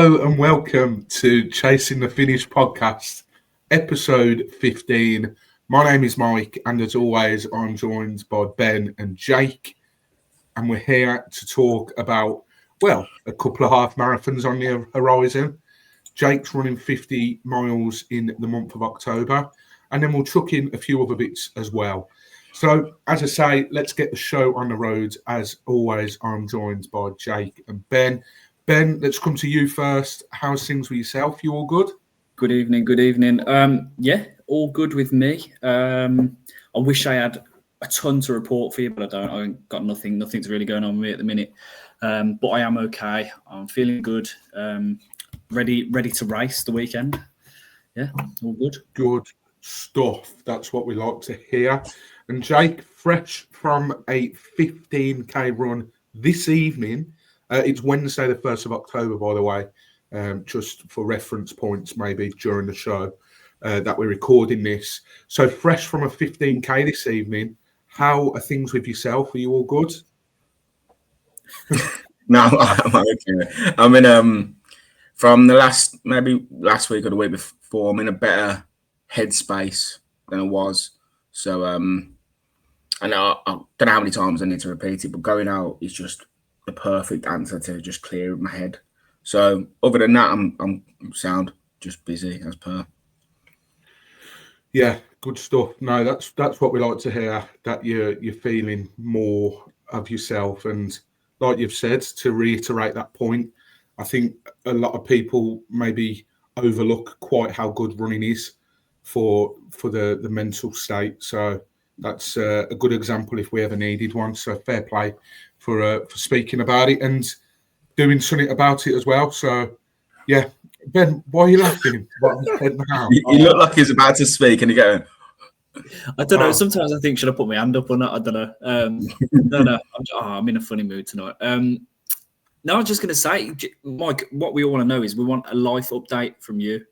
Hello and welcome to Chasing the Finish podcast, episode 15. My name is Mike, and as always, I'm joined by Ben and Jake, and we're here to talk about, well, a couple of half marathons on the horizon. Jake's running 50 miles in the month of October, and then we'll chuck in a few other bits as well. So, as I say, let's get the show on the road. As always, I'm joined by Jake and Ben. Ben, let's come to you first. How's things with yourself? You all good? Good evening. Yeah, all good with me. I wish I had a ton to report for you, but I don't. I ain't got nothing. Nothing's really going on with me at the minute. But I am okay. I'm feeling good. Ready to race the weekend. Yeah, all good. Good stuff. That's what we like to hear. And Jake, fresh from a 15k run this evening. It's Wednesday, the 1st of October, by the way, just for reference points, maybe during the show that we're recording this. So fresh from a 15k this evening. How are things with yourself? Are you all good? No, I'm okay. I'm in from the last week or the week before. I'm in a better headspace than I was. So I don't know how many times I need to repeat it, but going out is just the perfect answer to just clear my head. So other than that, I'm sound, just busy as per. Yeah, good stuff. No, that's what we like to hear, that you're feeling more of yourself. And like you've said, to reiterate that point, I think a lot of people maybe overlook quite how good running is for the mental state. So that's a good example if we ever needed one. So fair play for speaking about it and doing something about it as well. So yeah, Ben, why are you laughing? You look like he's about to speak, and you're going. I don't know. Sometimes I think, should I put my hand up or not? I don't know. No. I'm in a funny mood tonight. No, I was just going to say, Mike, what we all want to know is we want a life update from you.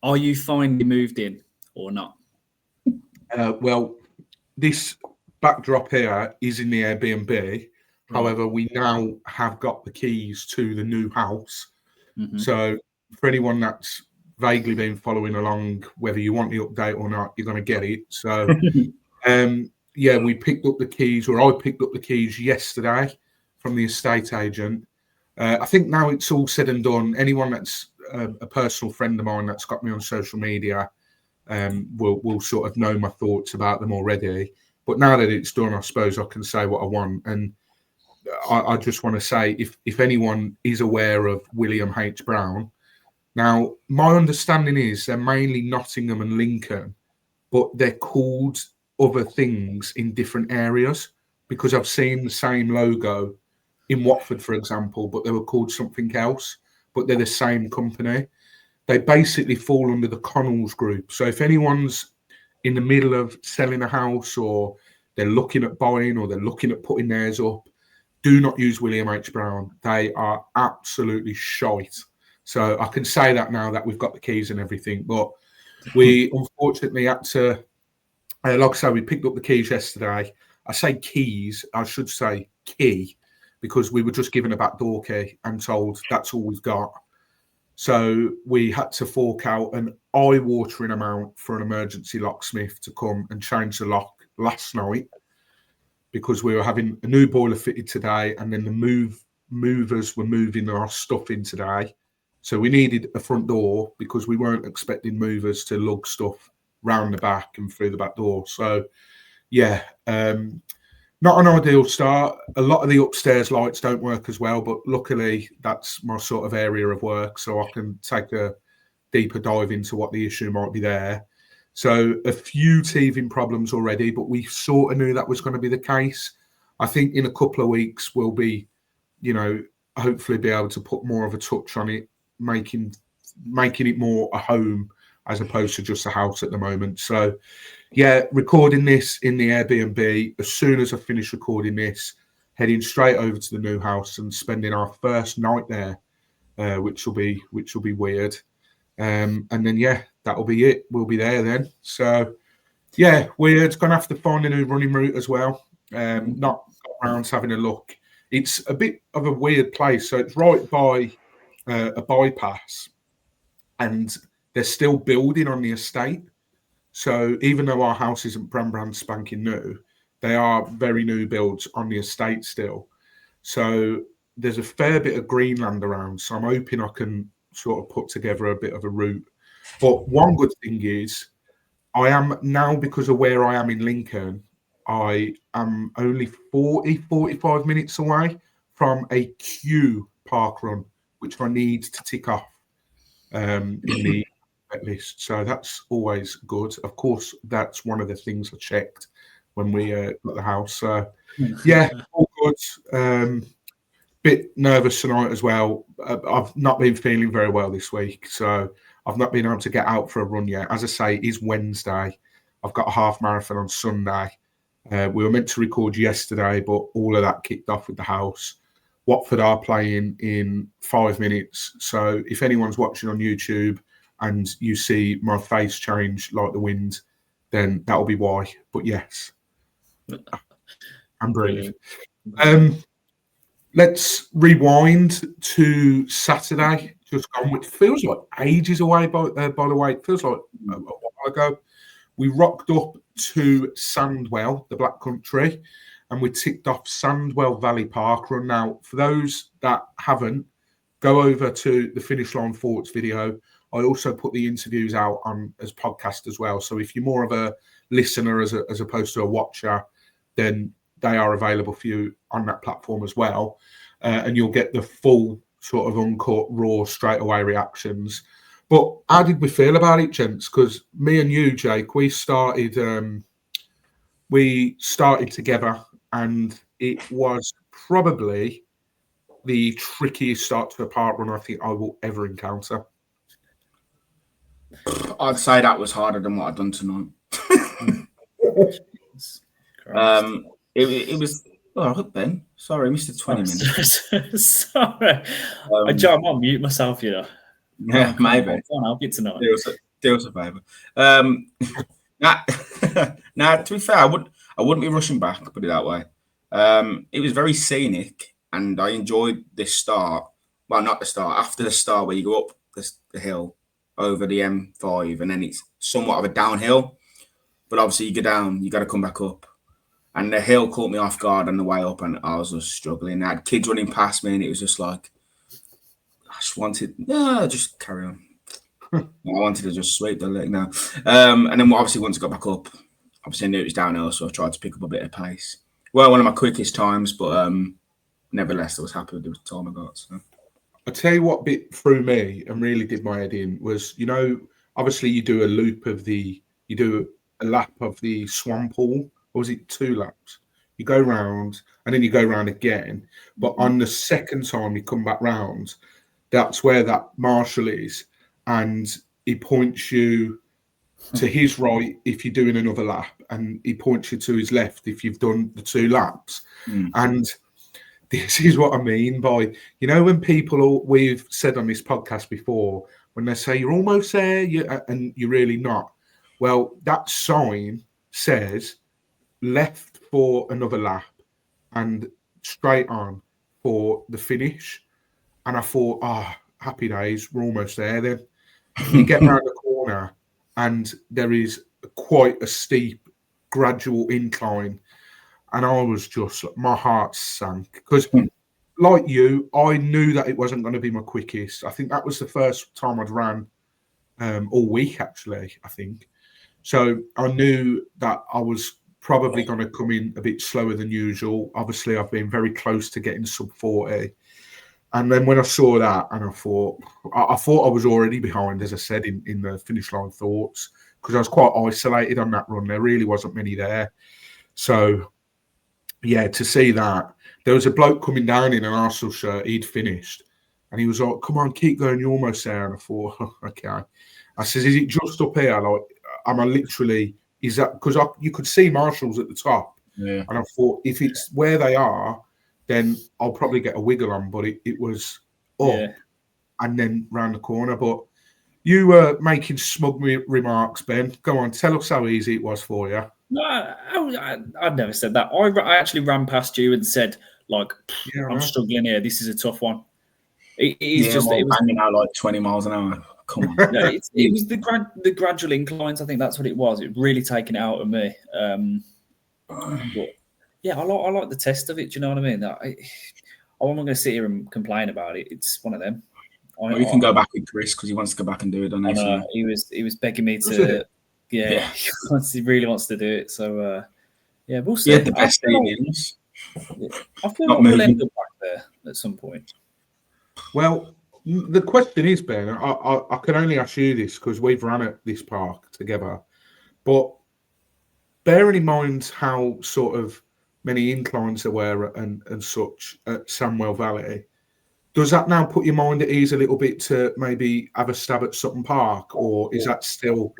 Are you finally moved in or not? Well, this backdrop here is in the Airbnb. However, we now have got the keys to the new house. Mm-hmm. So for anyone that's vaguely been following along, whether you want the update or not, you're going to get it. So, we picked up the keys, or I picked up the keys yesterday from the estate agent. I think now it's all said and done. Anyone that's a personal friend of mine that's got me on social media will sort of know my thoughts about them already. But now that it's done, I suppose I can say what I want. And I just want to say, if anyone is aware of William H. Brown, now my understanding is they're mainly Nottingham and Lincoln, but they're called other things in different areas, because I've seen the same logo in Watford, for example, but they were called something else, but they're the same company. They basically fall under the Connells group. So if anyone's in the middle of selling a house, or they're looking at buying, or they're looking at putting theirs up, do not use William H. Brown. They are absolutely shite. So I can say that now that we've got the keys and everything. But we unfortunately had to, like I say, we picked up the keys yesterday. I say keys, I should say key, because we were just given a backdoor key and told that's all we've got. So we had to fork out an eye-watering amount for an emergency locksmith to come and change the lock last night, because we were having a new boiler fitted today, and then the movers were moving our stuff in today. So we needed a front door, because we weren't expecting movers to lug stuff round the back and through the back door. So, yeah, not an ideal start. A lot of the upstairs lights don't work as well, but luckily that's my sort of area of work, so I can take a deeper dive into what the issue might be there. So a few teething problems already, but we sort of knew that was going to be the case. I think in a couple of weeks we'll be, hopefully be able to put more of a touch on it, making it more a home as opposed to just a house at the moment. So, yeah, recording this in the Airbnb. As soon as I finish recording this, heading straight over to the new house and spending our first night there, which will be weird. And then, yeah, that'll be it. We'll be there then. So, yeah, we're going to have to find a new running route as well. Not got around to having a look. It's a bit of a weird place. So it's right by a bypass, and they're still building on the estate. So even though our house isn't brand spanking new, they are very new builds on the estate still. So there's a fair bit of greenland around. So I'm hoping I can sort of put together a bit of a route. But one good thing is I am now, because of where I am in Lincoln, I am only 45 minutes away from a queue park run, which I need to tick off in the list. So that's always good. Of course, that's one of the things I checked when we got the house. So yeah, all good. Bit nervous tonight as well. I've not been feeling very well this week, so I've not been able to get out for a run yet. As I say, it is Wednesday. I've got a half marathon on Sunday. We were meant to record yesterday, but all of that kicked off with the house. Watford are playing in 5 minutes. So if anyone's watching on YouTube and you see my face change like the wind, then that'll be why. But yes, I'm brilliant. Let's rewind to Saturday, just gone, which feels like ages away, by the way. It feels like a while ago. We rocked up to Sandwell, the Black Country, and we ticked off Sandwell Valley Park Run. Now, for those that haven't, go over to the Finish Line Thoughts video. I also put the interviews out on as podcast as well. So if you're more of a listener as opposed to a watcher, then they are available for you on that platform as well. And you'll get the full sort of uncut, raw, straight away reactions. But how did we feel about it, gents? Because me and you, Jake, we started together, and it was probably the trickiest start to a park run I think I will ever encounter. I'd say that was harder than what I'd done tonight. It was. Oh, Ben. Sorry, Mr. 20 minutes. Sorry. I'm on mute myself, you know. Yeah, maybe. I'll get to know. Do us a favour. Now, to be fair, I wouldn't be rushing back, put it that way. It was very scenic, and I enjoyed this start. Well, not the start. After the start, where you go up the hill over the M5, and then it's somewhat of a downhill. But obviously, you go down, you got to come back up. And the hill caught me off guard on the way up, and I was just struggling. I had kids running past me, and it was just like, I just wanted, just carry on. I wanted to just sweep the leg now. And then obviously, once I got back up, obviously I knew it was downhill, so I tried to pick up a bit of pace. Well, one of my quickest times, but nevertheless, I was happy with the time I got. So. I'll tell you what bit threw me and really did my head in was, obviously you do a lap of the Swan Pool, or was it 2 laps? You go round and then you go round again. But on the second time you come back round, that's where that marshal is. And he points you to his right if you're doing another lap. And he points you to his left if you've done the 2 laps. And this is what I mean by, when we've said on this podcast before, when they say you're almost there and you're really not. Well, that sign says left for another lap and straight on for the finish. And I thought, happy days, we're almost there then. You get around the corner and there is quite a steep, gradual incline. And I was just, my heart sank. Because like you, I knew that it wasn't going to be my quickest. I think that was the first time I'd ran all week, actually, I think. So I knew that I was probably going to come in a bit slower than usual. Obviously, I've been very close to getting sub 40. And then when I saw that, and I thought I was already behind, as I said, in the finish line thoughts, because I was quite isolated on that run. There really wasn't many there. So, yeah, to see that, there was a bloke coming down in an Arsenal shirt. He'd finished. And he was like, come on, keep going. You're almost there. And I thought, okay. I says, is it just up here? Like, am I literally, is that, because you could see marshals at the top. Yeah. And I thought, if it's where they are, then I'll probably get a wiggle on. But it was up and then round the corner. But you were making smug remarks, Ben. Go on, tell us how easy it was for you. No, I'd never said that. I actually ran past you and said, like, I'm struggling here. This is a tough one. It is Yeah, just well, it was banging out like 20 miles an hour. Come on. no, it was the gradual inclines. I think that's what it was. It really taken it out of me. But yeah, I like the test of it. Do you know what I mean? I'm not going to sit here and complain about it. It's one of them. Well, you can go back with Chris because he wants to go back and do it, doesn't he? So. He was begging me Was to. it? Yeah, he really wants to do it. So yeah, we'll see. He had the best stadiums. I feel Not like we'll moving. end up back there at some point. Well, the question is, Ben, I can only ask you this because we've run at this park together, but bearing in mind how sort of many inclines there were and such at Samwell Valley, does that now put your mind at ease a little bit to maybe have a stab at Sutton Park, or is that still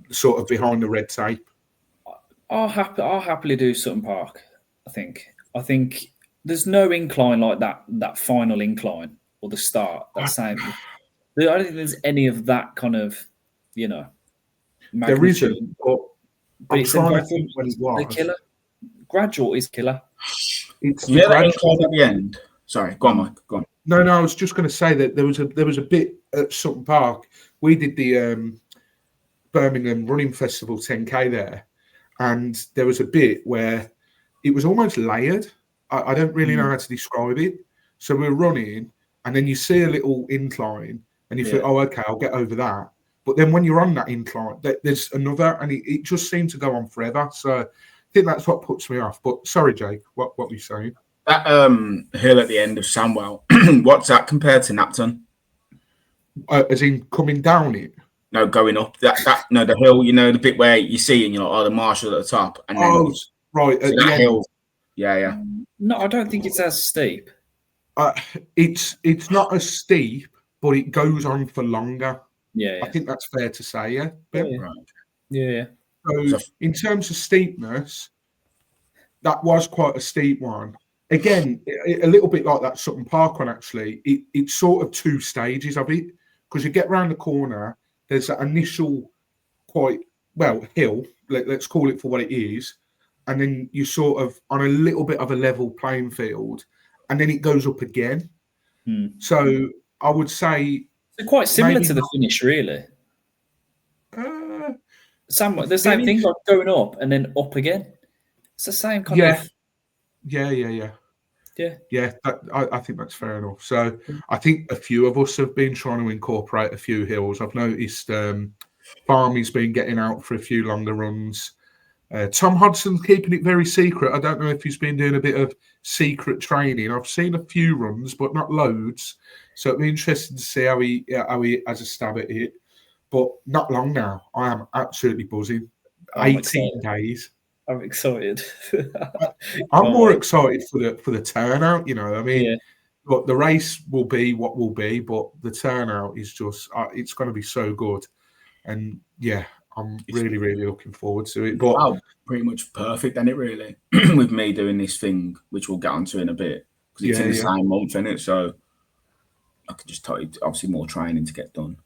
sort of behind the red tape? I'll happily do Sutton Park. I think there's no incline like that final incline or the start. That same. I don't think there's any of that kind of magnitude. There isn't, but I'm it's trying to think when it was. Killer. Gradual is killer. It's Yeah, that gradual. incline at the end. Sorry, go on, Mike. Go on. No, I was just going to say that there was a bit at Sutton Park. We did the Birmingham Running Festival 10K there, and there was a bit where it was almost layered. I don't really know how to describe it. So we're running, and then you see a little incline, and you think, oh, okay, I'll get over that. But then when you're on that incline, there's another, and it just seemed to go on forever. So I think that's what puts me off. But sorry, Jake, what were you saying? That hill at the end of Samwell, what's that compared to Napton? As in coming down it? No, going up. That no, the hill, the bit where you see and you're like, oh, the marshal at the top. And then right, so at that the hill. end. Yeah. No, I don't think it's as steep. It's not as steep, but it goes on for longer. Yeah. I think that's fair to say, yeah? Right. Yeah. So in terms of steepness, that was quite a steep one. Again, a little bit like that Sutton Park one, actually. It's sort of two stages of it, because you get round the corner, there's that initial hill, let's call it for what it is, and then you're sort of on a little bit of a level playing field, and then it goes up again. So I would say... They're quite similar to the finish, really. The same thing, like going up and then up again. It's the same kind of... Yeah. I think that's fair enough. So I think a few of us have been trying to incorporate a few hills. I've noticed Farmy's been getting out for a few longer runs. Tom Hodson's keeping it very secret. I don't know if he's been doing a bit of secret training. I've seen a few runs, but not loads. So it'd be interesting to see how he has a stab at it. But not long now. I am absolutely buzzing. 18 days. I'm excited. I'm more excited for the turnout. But the race will be what will be, but the turnout is just it's going to be so good. And yeah, I'm really, really looking forward to it. But pretty much perfect, isn't it, really? With me doing this thing, which we'll get onto in a bit, because it's in the same month, isn't it? So I could just tell you, obviously, more training to get done.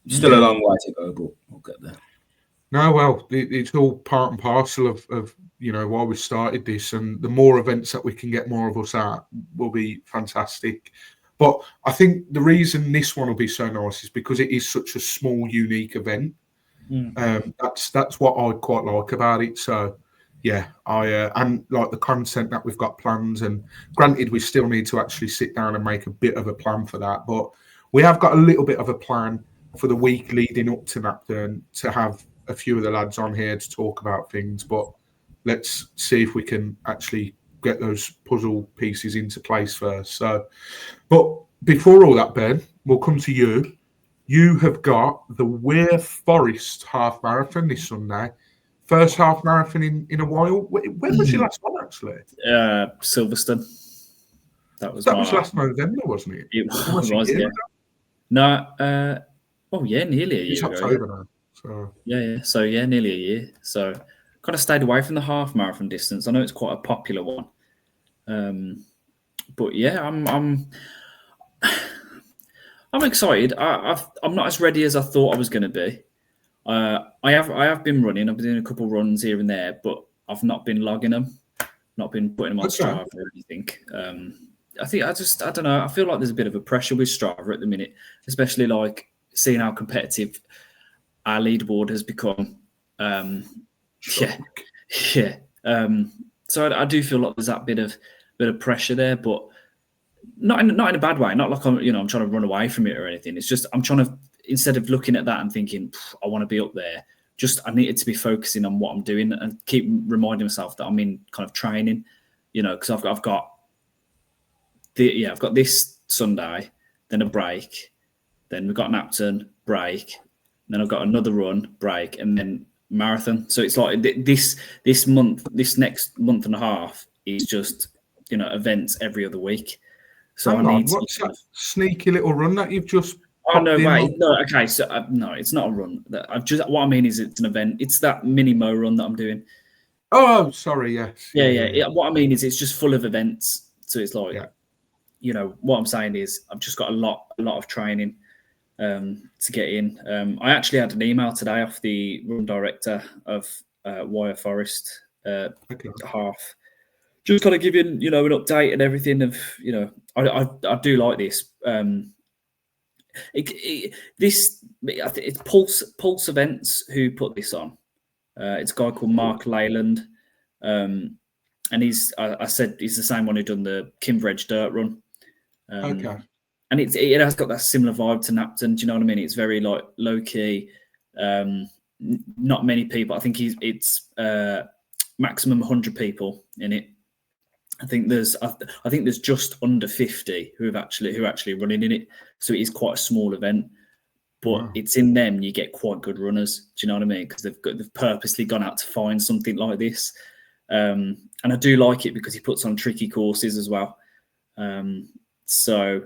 Still a long way to go, but we'll get there. No, well, it's all part and parcel of why we started this, and the more events that we can get more of us at will be fantastic. But I think the reason this one will be so nice is because it is such a small, unique event. That's what I quite like about it. So yeah, and like the content that we've got planned, and granted we still need to actually sit down and make a bit of a plan for that, but we have got a little bit of a plan for the week leading up to Napton to have a few of the lads on here to talk about things. But let's see if we can actually get those puzzle pieces into place first. So, but before all that, Ben, we'll come to you. You have got the Wyre Forest Half Marathon this Sunday. First half marathon in a while. When was your last one, actually? Silverstone. That was last November, wasn't it? It was, yeah. No, nearly a year it's ago. October now. So. Yeah. So, nearly a year. So, kind of stayed away from the half marathon distance. I know it's quite a popular one. But yeah, I'm excited. I'm not as ready as I thought I was going to be. I have been running. I've been doing a couple of runs here and there, but I've not been logging them, not been putting them on Strava or anything. I don't know. I feel like there's a bit of a pressure with Strava at the minute, especially like seeing how competitive our leaderboard has become. Yeah. So I do feel like there's that bit of pressure there, but not in a bad way. Not like I'm trying to run away from it or anything. It's just I'm trying to, instead of looking at that and thinking I want to be up there, just I needed to be focusing on what I'm doing and keep reminding myself that I'm in kind of training, because I've got this Sunday, then a break, then we've got Napton break, then I've got another run break, and then marathon. So it's like this next month and a half is just events every other week. So what's that sneaky little run that you've just? Oh no, wait, no, okay. So no, it's not a run. What I mean is it's an event. It's that mini mo run that I'm doing. Oh, sorry, yes. Yeah. What I mean is it's just full of events. So it's like, what I'm saying is I've just got a lot of training to get in. I actually had an email today off the run director of Wyre Forest Half. Just kind of giving an update and everything of I do like this. It's Pulse Events who put this on. It's a guy called Mark Leyland, and I said he's the same one who done the Kinveredge Dirt Run. Okay. And it has got that similar vibe to Napton. Do you know what I mean? It's very like low key. Not many people. I think it's maximum 100 people in it. I think there's just under 50 who are actually running in it. So it is quite a small event, but it's in them you get quite good runners. Do you know what I mean? Because they've purposely gone out to find something like this, and I do like it because he puts on tricky courses as well. So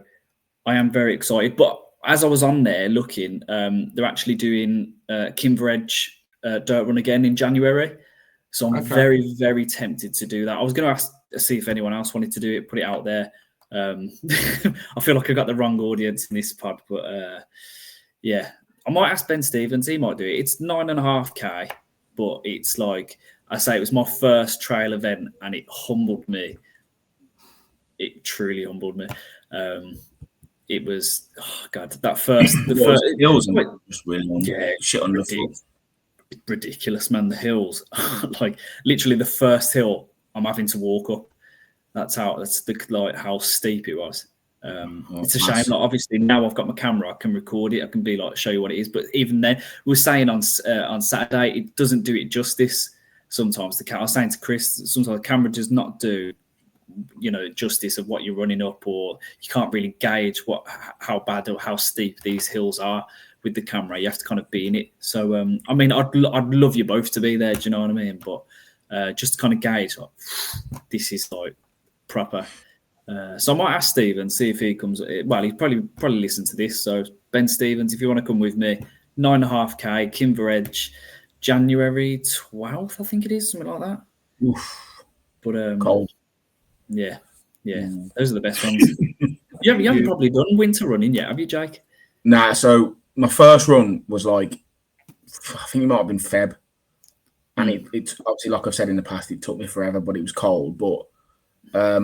I am very excited. But as I was on there looking, they're actually doing Kinveredge Dirt Run again in January. So I'm very, very tempted to do that. I was going to see if anyone else wanted to do it, put it out there. I feel like I got the wrong audience in this pod, but I might ask Ben Stevens. He might do it. It's 9.5K, but it's like I say, it was my first trail event, and it humbled me. It truly humbled me. It was the first hills just really shit on the foot. Ridiculous, man. The hills, like literally the first hill I'm having to walk up. That's how steep it was. It's a shame. Like, obviously now I've got my camera, I can record it. I can be like show you what it is. But even then, we were saying on Saturday, it doesn't do it justice. Sometimes I was saying to Chris, sometimes the camera does not do justice of what you're running up, or you can't really gauge how bad or how steep these hills are with the camera. You have to kind of be in it. So I mean, I'd love you both to be there. Do you know what I mean? But just to kind of gauge, like, this is like proper. So I might ask Stephen, see if he comes. Well, he probably listen to this. So Ben Stevens, if you want to come with me, 9.5K, Kinveredge, January 12th, I think it is, something like that. Oof. But cold. Yeah. Those are the best ones. you haven't probably done winter running yet, have you, Jake? Nah. So my first run was like, I think it might have been Feb. And it's obviously, like I've said in the past, it took me forever, but it was cold. But I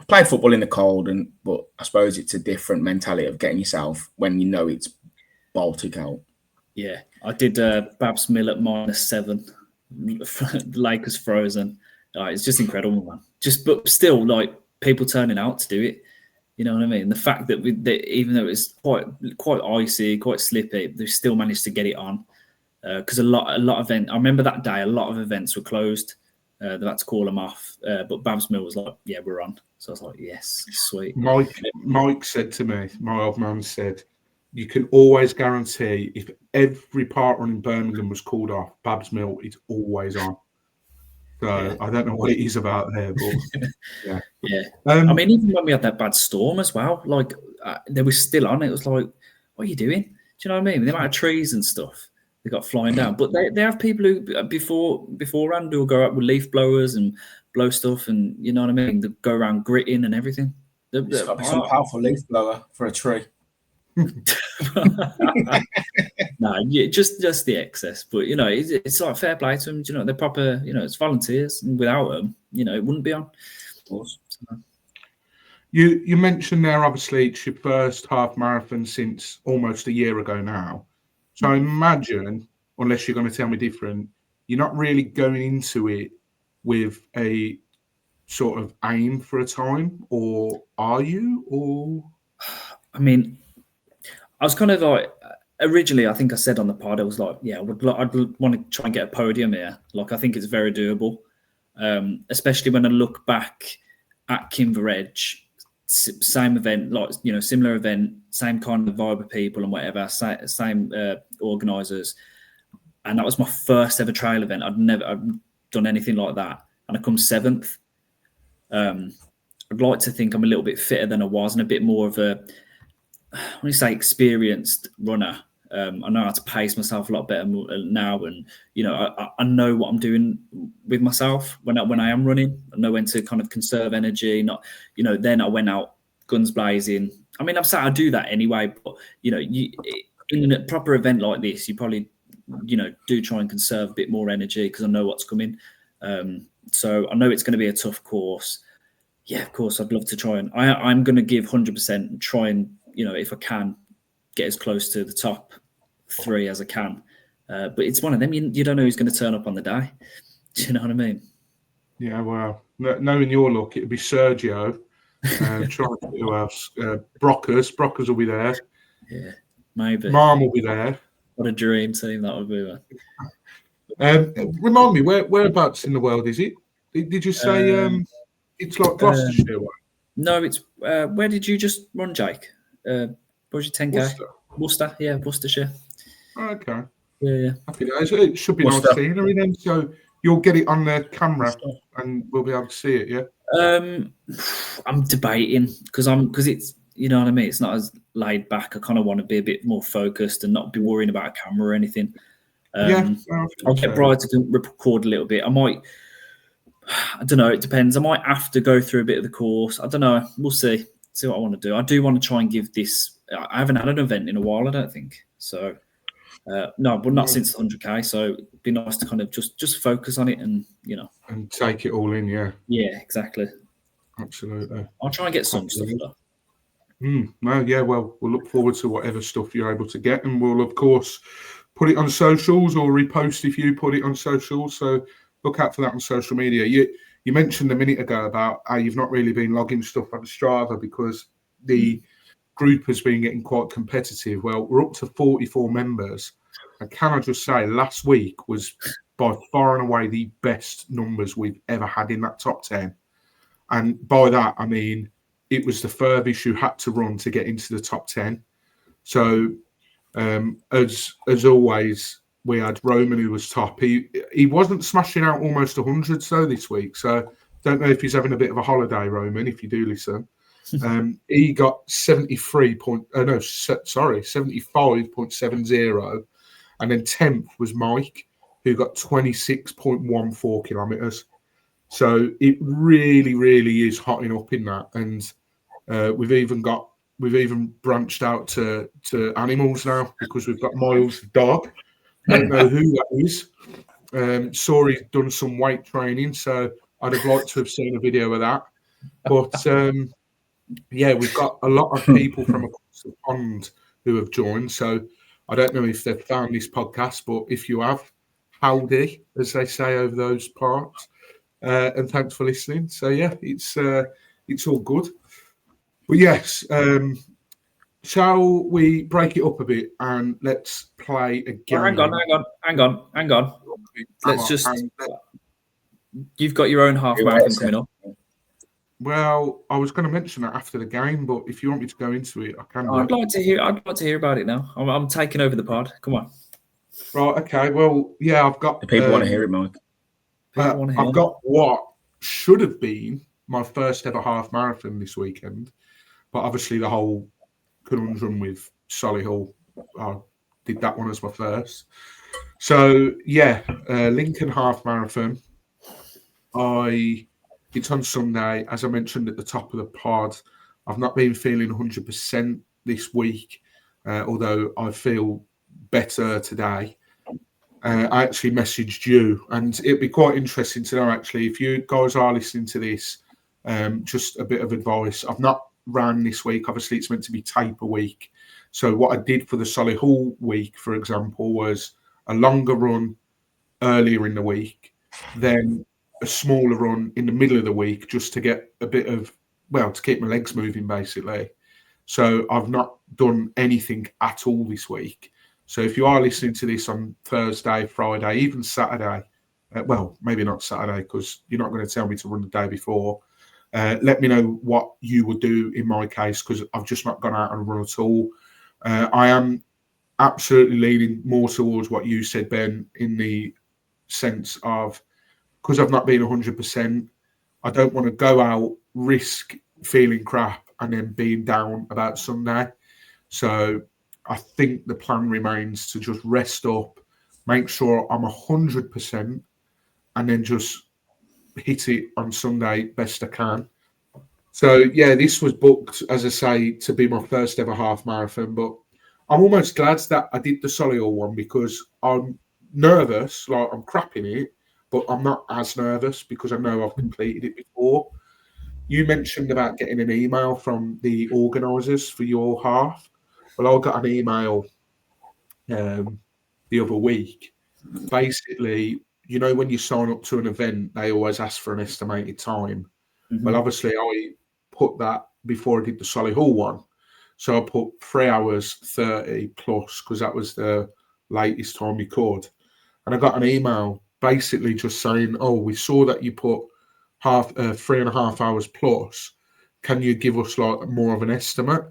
played football in the cold, but I suppose it's a different mentality of getting yourself when you know it's Baltic out. Yeah, I did Babs Mill at -7. The lake was frozen. It's just incredible, man. But still, like, people turning out to do it. You know what I mean? The fact that even though it was quite icy, quite slippy, they still managed to get it on. Because a lot of events, I remember that day, a lot of events were closed. They had to call them off. But Babs Mill was like, yeah, we're on. So I was like, yes, sweet. Mike said to me, my old man said, you can always guarantee if every part run in Birmingham was called off, Babs Mill is always on. So I don't know what it is about there, but yeah. I mean, even when we had that bad storm as well, like they were still on. It was like, what are you doing? Do you know what I mean? The amount of trees and stuff they got flying down. But they have people who beforehand who will go out with leaf blowers and blow stuff, and you know what I mean. They go around gritting and everything. It's got to be some powerful leaf blower for a tree. No, just the excess, but it's like fair play to them. They're proper. It's volunteers, and without them, it wouldn't be on. Of course. You mentioned there, obviously, it's your first half marathon since almost a year ago now. So I imagine, unless you're going to tell me different, you're not really going into it with a sort of aim for a time, or are you? Or I mean, I was kind of like, originally, I think I said on the pod, I was like, yeah, I'd want to try and get a podium here. Like, I think it's very doable, especially when I look back at Kimber Edge, same event, like, you know, similar event, same kind of vibe of people and whatever, same organisers. And that was my first ever trail event. I'd done anything like that. And I come 7th. I'd like to think I'm a little bit fitter than I was and a bit more of a, when you say experienced runner. I know how to pace myself a lot better now, and you know I know what I'm doing with myself when I am running. I know when to kind of conserve energy. Not, you know, then I went out guns blazing. I mean, I do that anyway, but you know, in a proper event like this, you probably, you know, do try and conserve a bit more energy because I know what's coming. So I know it's going to be a tough course. Yeah, of course, I'd love to try, and I'm going to give 100% and try and, you know, if I can, get as close to the top 3 as I can. But it's one of them, you don't know who's going to turn up on the day. Do you know what I mean? Yeah, well, knowing your luck, it'd be Sergio. Trying to think who else. Brockers will be there. Yeah, maybe. Mom will be there. What a dream team that would be, man. Remind me, whereabouts in the world is it? Did you say it's like Gloucestershire way? No, it's where did you just run, Jake? What was your 10K? Worcester, yeah, Worcestershire. Okay. Yeah. Happy days. It should be nice scenery then. So you'll get it on the camera and we'll be able to see it, yeah? I'm debating because it's, you know what I mean? It's not as laid back. I kind of want to be a bit more focused and not be worrying about a camera or anything. I'll get Brian to record a little bit. I don't know. It depends. I might have to go through a bit of the course. I don't know. We'll see. See what I want to do. I do want to try and give this. I haven't had an event in a while, I don't think. So, no, but not since 100K. So it'd be nice to kind of just focus on it and, you know. And take it all in, yeah. Yeah, exactly. Absolutely. I'll try and get some stuff though. Well, we'll look forward to whatever stuff you're able to get. And we'll, of course, put it on socials or repost if you put it on socials. So look out for that on social media. You mentioned a minute ago about how you've not really been logging stuff on Strava because the group has been getting quite competitive. Well, we're up to 44 members. And can I just say, last week was by far and away the best numbers we've ever had in that top 10. And by that, I mean, it was the furthest you had to run to get into the top 10. So, as always, we had Roman who was top. He wasn't smashing out almost 100 so this week. So don't know if he's having a bit of a holiday, Roman, if you do listen. He got 75.70. And then 10th was Mike, who got 26.14 kilometres. So it really, really is hotting up in that. And we've even branched out to animals now because we've got Miles the dog. Don't know who that is. Saw he's done some weight training, so I'd have liked to have seen a video of that. But we've got a lot of people from across the pond who have joined. So I don't know if they've found this podcast, but if you have, howdy, as they say over those parts. And thanks for listening. So yeah, it's all good. But yes, shall we break it up a bit and let's play a game? Hang on. Let's just. You've got your own half marathon coming up. Well, I was going to mention that after the game, but if you want me to go into it, I can. I'd like to hear about it now. I'm taking over the pod. Come on. Right. Okay. Well, yeah, I've got. The people want to hear it, Mike. I've got what should have been my first ever half marathon this weekend, but obviously the whole conundrum with Solihull, I did that one as my first. So yeah, Lincoln half marathon. It's on Sunday, as I mentioned at the top of the pod. I've not been feeling 100% this week, although I feel better today. I actually messaged you, and it'd be quite interesting to know, actually, if you guys are listening to this Just a bit of advice. I've not ran this week. Obviously, it's meant to be taper week. So what I did for the Solihull week, for example, was a longer run earlier in the week, then a smaller run in the middle of the week, just to get a bit of, to keep my legs moving, basically. So I've not done anything at all this week. So if you are listening to this on Thursday, Friday, even Saturday, maybe not Saturday because you're not going to tell me to run the day before, let me know what you would do in my case, because I've just not gone out and run at all. I am absolutely leaning more towards what you said, Ben, in the sense of, because I've not been 100%, I don't want to go out, risk feeling crap and then being down about Sunday. So I think the plan remains to just rest up, make sure I'm 100%, and then just hit it on Sunday best I can. So, yeah, this was booked, as I say, to be my first ever half marathon, but I'm almost glad that I did the Solihull one, because I'm nervous, like I'm crapping it, but I'm not as nervous because I know I've completed it before. You mentioned about getting an email from the organisers for your half. Well, I got an email the other week. Basically, you know, when you sign up to an event, they always ask for an estimated time. Mm-hmm. Well, obviously, I put that before I did the Solihull one. So I put 3 hours 30 plus, because that was the latest time you could. And I got an email basically just saying, oh, we saw that you put 3.5 hours plus. Can you give us like more of an estimate?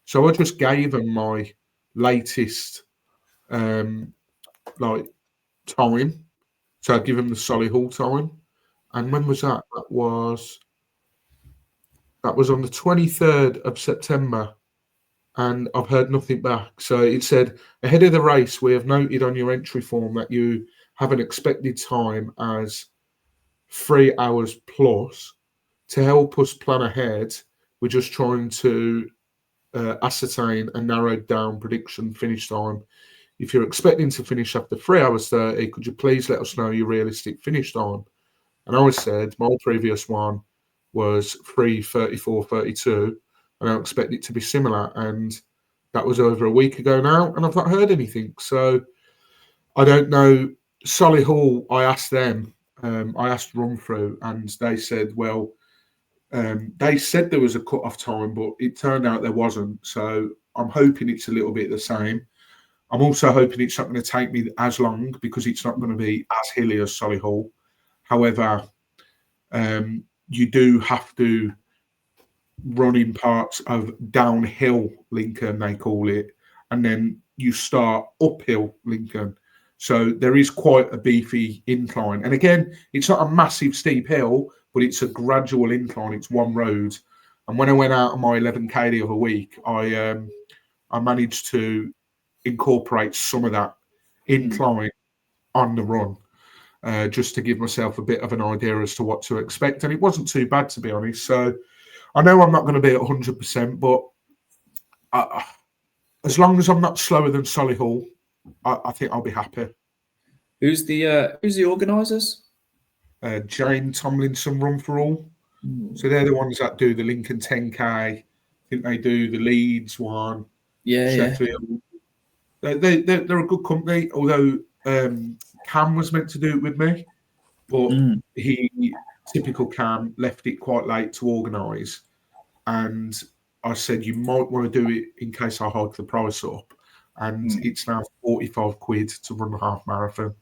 So I just gave them my latest time. So I give them the Solihull time. And when was that? That was on the 23rd of September. And I've heard nothing back. So it said, ahead of the race, we have noted on your entry form that you have an expected time as 3 hours plus. To help us plan ahead, we're just trying to ascertain a narrowed down prediction finish time. If you're expecting to finish after 3 hours 30, could you please let us know your realistic finish time? And I said my previous one was 3:34:32. And I expect it to be similar. And that was over a week ago now, and I've not heard anything. So I don't know. Solihull, I asked them, I asked Run Through, and they said, they said there was a cut-off time, but it turned out there wasn't. So I'm hoping it's a little bit the same. I'm also hoping it's not going to take me as long, because it's not going to be as hilly as Solihull. However, you do have to running parts of downhill Lincoln, they call it, and then you start uphill Lincoln. So there is quite a beefy incline. And again, it's not a massive steep hill, but it's a gradual incline. It's one road. And when I went out on my 11K the other week, I managed to incorporate some of that incline on the run, just to give myself a bit of an idea as to what to expect. And it wasn't too bad, to be honest. So I know I'm not going to be at 100%, but as long as I'm not slower than Solihull, I think I'll be happy. Who's the organisers? Jane Tomlinson Run for All. So they're the ones that do the Lincoln 10K. I think they do the Leeds one. Sheffield. Yeah. They're a good company, although Cam was meant to do it with me, but he, typical Cam, left it quite late to organise. And I said, you might want to do it in case I hike the price up. And it's now 45 quid to run a half marathon,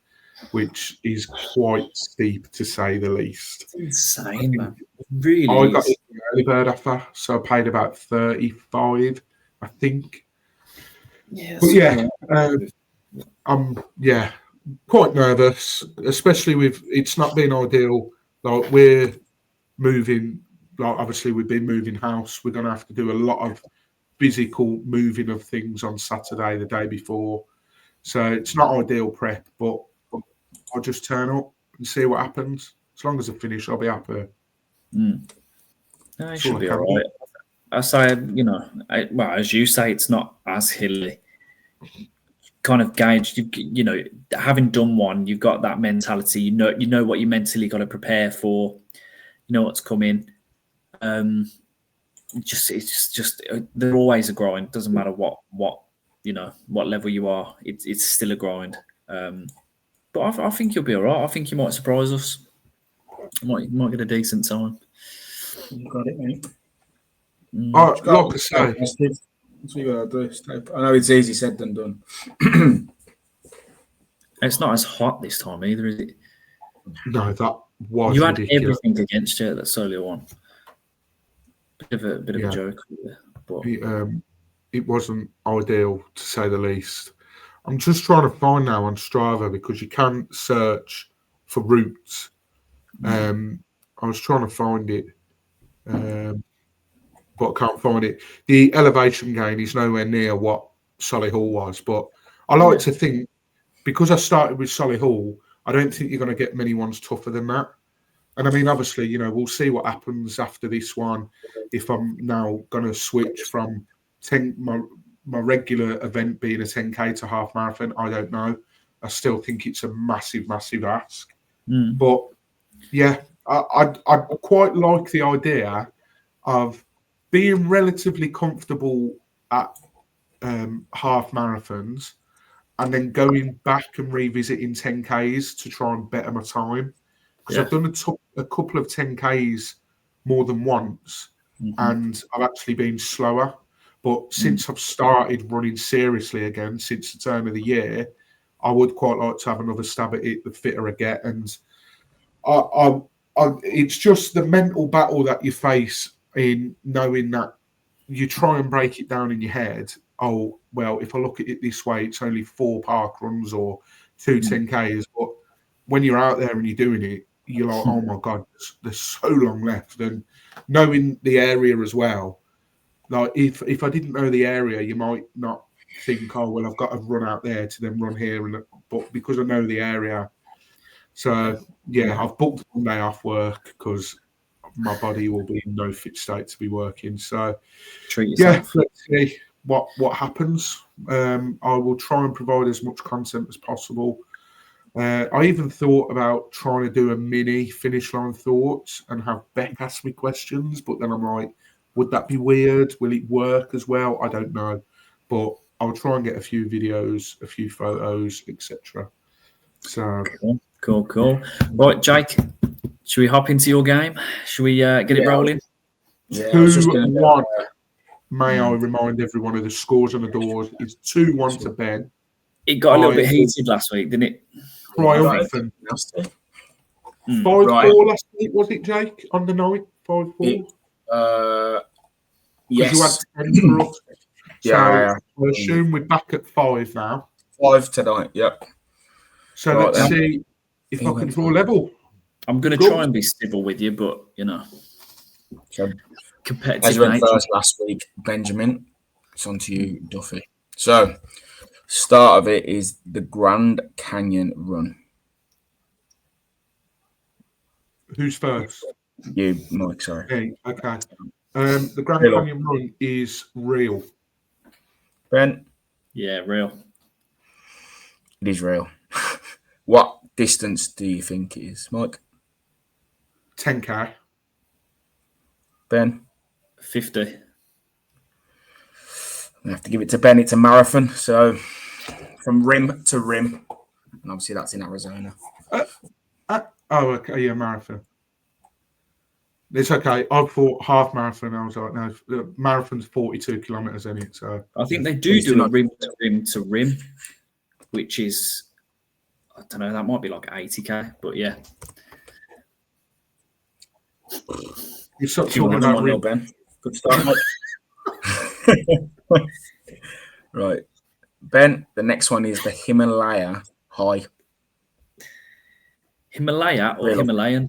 which is quite steep, to say the least. It's insane, man. It really I got an early bird offer, so I paid about 35, I think. Yes. But yeah, I'm quite nervous, especially with it's not been ideal. Like, we're moving, like, obviously we've been moving house. We're going to have to do a lot of physical moving of things on Saturday, the day before. So it's not ideal prep, but I'll just turn up and see what happens. As long as I finish, I'll be happy. No, it should be all right. I say, as you say, it's not as hilly. Kind of gauge, having done one, you've got that mentality. You know what you mentally got to prepare for. You know what's coming. It's just they're always a grind. Doesn't matter what level you are. It's still a grind. But I think you'll be all right. I think you might surprise us. Might get a decent time. You got it, mate. Like I say, that's what you gotta do. I know it's easy said than done. It's not as hot this time either, is it? No, that was you had ridiculous. everything against you. That's solely one. Bit of a joke, but it wasn't ideal to say the least. I'm just trying to find now on Strava because you can search for routes. I was trying to find it, but I can't find it. The elevation gain is nowhere near what Solihull was, but I like to think because I started with Solihull, I don't think you're going to get many ones tougher than that. And I mean, obviously, we'll see what happens after this one. If I'm now going to switch from my regular event being a 10K to half marathon, I don't know. I still think it's a massive, massive ask. But yeah, I quite like the idea of being relatively comfortable at half marathons and then going back and revisiting 10Ks to try and better my time. Because I've done a couple of 10Ks more than once and I've actually been slower. But since I've started running seriously again, since the turn of the year, I would quite like to have another stab at it, the fitter I get. And it's just the mental battle that you face in knowing that you try and break it down in your head. Oh, well, if I look at it this way, it's only 4 park runs or 2 10Ks. But when you're out there and you're doing it, you're like, oh my God, there's so long left. And knowing the area as well, like if I didn't know the area, you might not think, oh, well, I've got to run out there to then run here. But because I know the area, so yeah, I've booked one day off work because my body will be in no fit state to be working. So treat yourself. Yeah, let's see what happens. I will try and provide as much content as possible. I even thought about trying to do a mini finish line thoughts and have Beck ask me questions, but then I'm like, would that be weird? Will it work as well? I don't know, but I'll try and get a few videos, a few photos, etc. So cool. Right, Jake, should we hop into your game? Should we get it rolling? Yeah, 2-1. May I remind everyone of the scores on the doors? It's 2-1 to Ben. It got a little bit heated last week, didn't it? Triumphant. 5-4 last week, was it, Jake? On the night? 5-4? Yes. You had 10 for us. Yeah. So I assume we're back at 5 now. 5 tonight, yep. So let's see if I can draw level. I'm going to try and be civil with you, but, So, competitive. as you went first last week, Benjamin, it's on to you, Duffy. So, start of it is the Grand Canyon Run. Who's first? You, Mike, sorry. Hey, okay. The Grand Canyon Run is real. Ben? Yeah, real. It is real. What distance do you think it is, Mike? 10K. Ben? 50. I'm going to have to give it to Ben. It's a marathon. So, from rim to rim. And obviously, that's in Arizona. Okay, yeah, marathon. It's okay. I thought half marathon. I was like, no, the marathon's 42 kilometers in it. So I think they do a rim to rim to rim, which is, I don't know, that might be like 80K, but yeah. You're talking about rim. Ben. Good start, Mike. Right. Ben, the next one is the Himalaya High. Himalaya or Himalayan?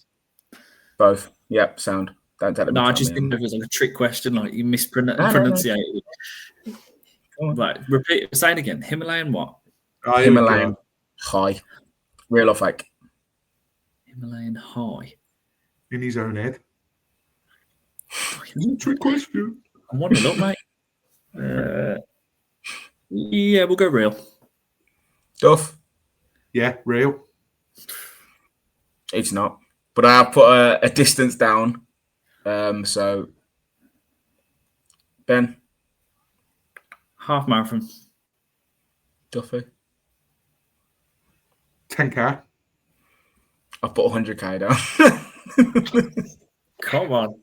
Both. Yep, sound. Don't tell them. No, I just didn't know if it was like a trick question, like you mispronunciated it. Right, repeat. Say it again. Himalayan what? Himalayan High. Real or fake? Himalayan High. In his own head. It's a trick question. I'm wondering, look, mate. Yeah, we'll go real. Duff? Yeah, real. It's not. But I'll put a distance down So, Ben, Half marathon. Duffy, 10K. I've put 100K down. Come on.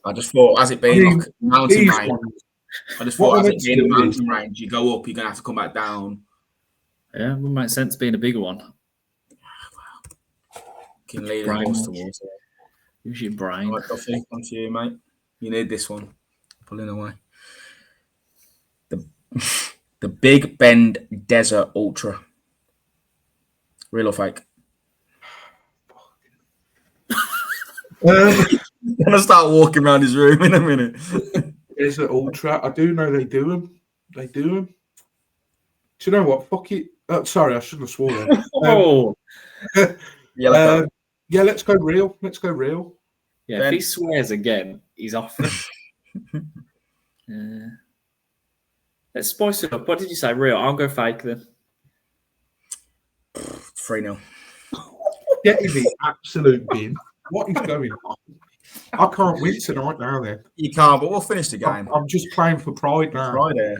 I just thought, as it being like mountain These range, ones, I just what thought, as I it meant being to a do is- mountain range, you go up, you're gonna have to come back down. Yeah, would make sense being a bigger one. Can lead a Brain horse wash. towards it. Use your brain. Right, Duffy, on to you, mate. You need this one. Pulling away. The Big Bend Desert Ultra. Real or fake? Um, I'm gonna start walking around his room in a minute. Desert Ultra. I do know they do them. They do them. Do you know what? Fuck it. Sorry, I shouldn't have sworn then. Oh, Yeah, Yeah, let's go real. Let's go real. yeah. Ben. If he swears again, he's off. Let's spice it up. What did you say? Real? I'll go fake then. 3-0. Get in the absolute bin. What is going on? I can't win tonight now then. You can't, but we'll finish the game. I'm just playing for pride now. Friday.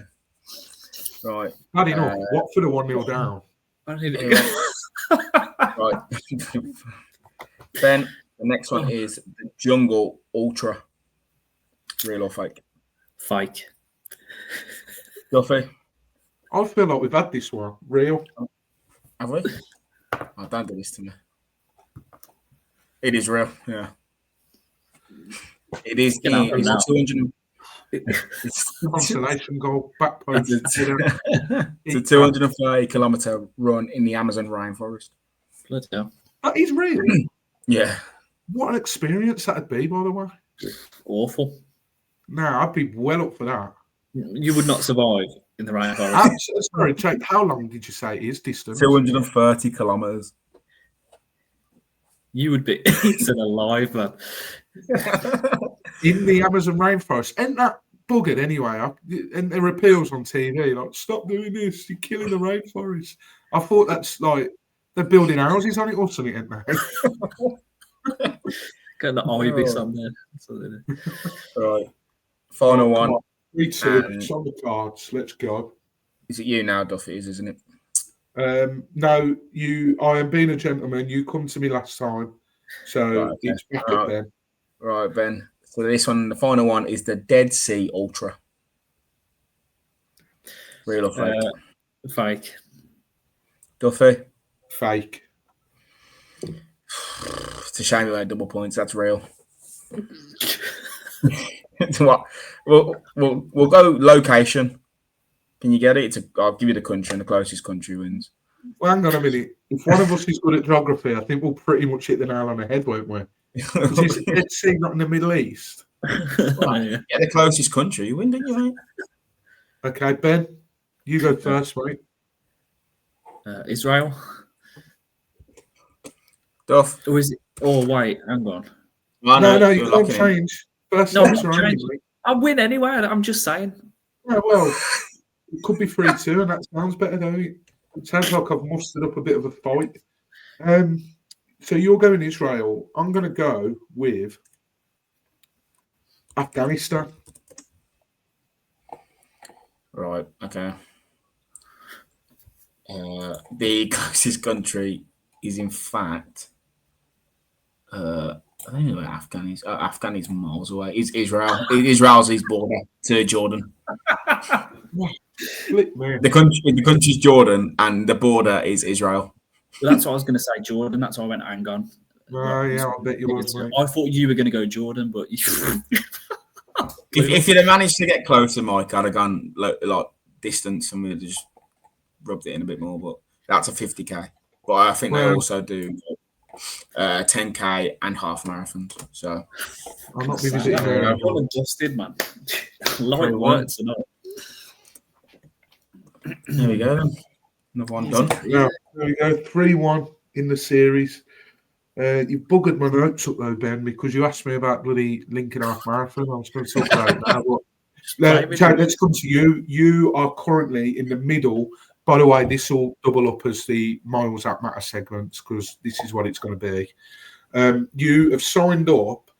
Right. Bad enough. Watford are 1-0 down. I need to Right. Ben, the next one is the Jungle Ultra. Real or fake? Fake. Duffy, I feel like we've had this one. Real. have we? Oh, don't do this to me. It is real, yeah. It is. Get out It's now. 200. Consolation goal. Back post. It's a 230 kilometer run in the Amazon rainforest. Bloody hell. That is real. Yeah. What an experience that'd be, by the way. Awful. No, I'd be well up for that. You would not survive in the rainforest. Sorry, Jake, how long did you say it is distance? 230 kilometers. You would be eaten alive, man. In the Amazon rainforest. Ain't that buggered anyway? And there are appeals on TV like, stop doing this, you're killing the rainforest. I thought that's like they're building houses on it or something, ain't they? Got the ibis on there. Right. Final one. 3-2, it's on the cards. Let's go. Is it you now, Duffy? Isn't it? No, I am being a gentleman. You come to me last time, so Right, okay. it's back up then. Right, Ben. So this one, the final one, is the Dead Sea Ultra. Real or fake? Fake. Duffy? Fake. It's a shame we had double points. That's real. What? We'll go location. Can you get it? I'll give you the country, and the closest country wins. Well, hang on a minute. If one of us is good at geography, I think we'll pretty much hit the nail on the head, won't we? Because it's Dead Sea, not in the Middle East. Well, yeah, the closest country, you win, didn't you, mate? Okay, Ben, you go first, mate. Israel. Duff. Or is it? Oh, wait, hang on. No, you can't change. First No, steps I'm are not only, changing. I'll win anyway. I'm just saying. yeah, well, it could be 3-2, and that sounds better, don't it? It sounds like I've mustered up a bit of a fight. So you're going Israel. I'm going to go with Afghanistan. Right, okay. The closest country is, in fact, I don't know where Afghan is. Afghan is miles away. It's Israel. Israel's his border to Jordan. The country's Jordan, and the border is Israel. Well, that's what I was going to say, Jordan. That's why I went hang on. Yeah, I bet you was, mate. I thought you were going to go Jordan, but If you'd have managed to get closer, Mike, I'd have gone like distance, and we'd have just rubbed it in a bit more. But that's a 50k. But I think they also do 10k and half marathons. So I'll not be visiting there. I'm all adjusted, man. Light work tonight. There we go. Then. Another one done. Yeah, there we go. 3-1 in the series. You've buggered my notes up though, Ben, because you asked me about bloody Lincoln Half Marathon. I was going to talk about it now. Jack, let's come to you. You are currently in the middle. By the way, this will double up as the miles that matter segments because this is what it's going to be. You have signed up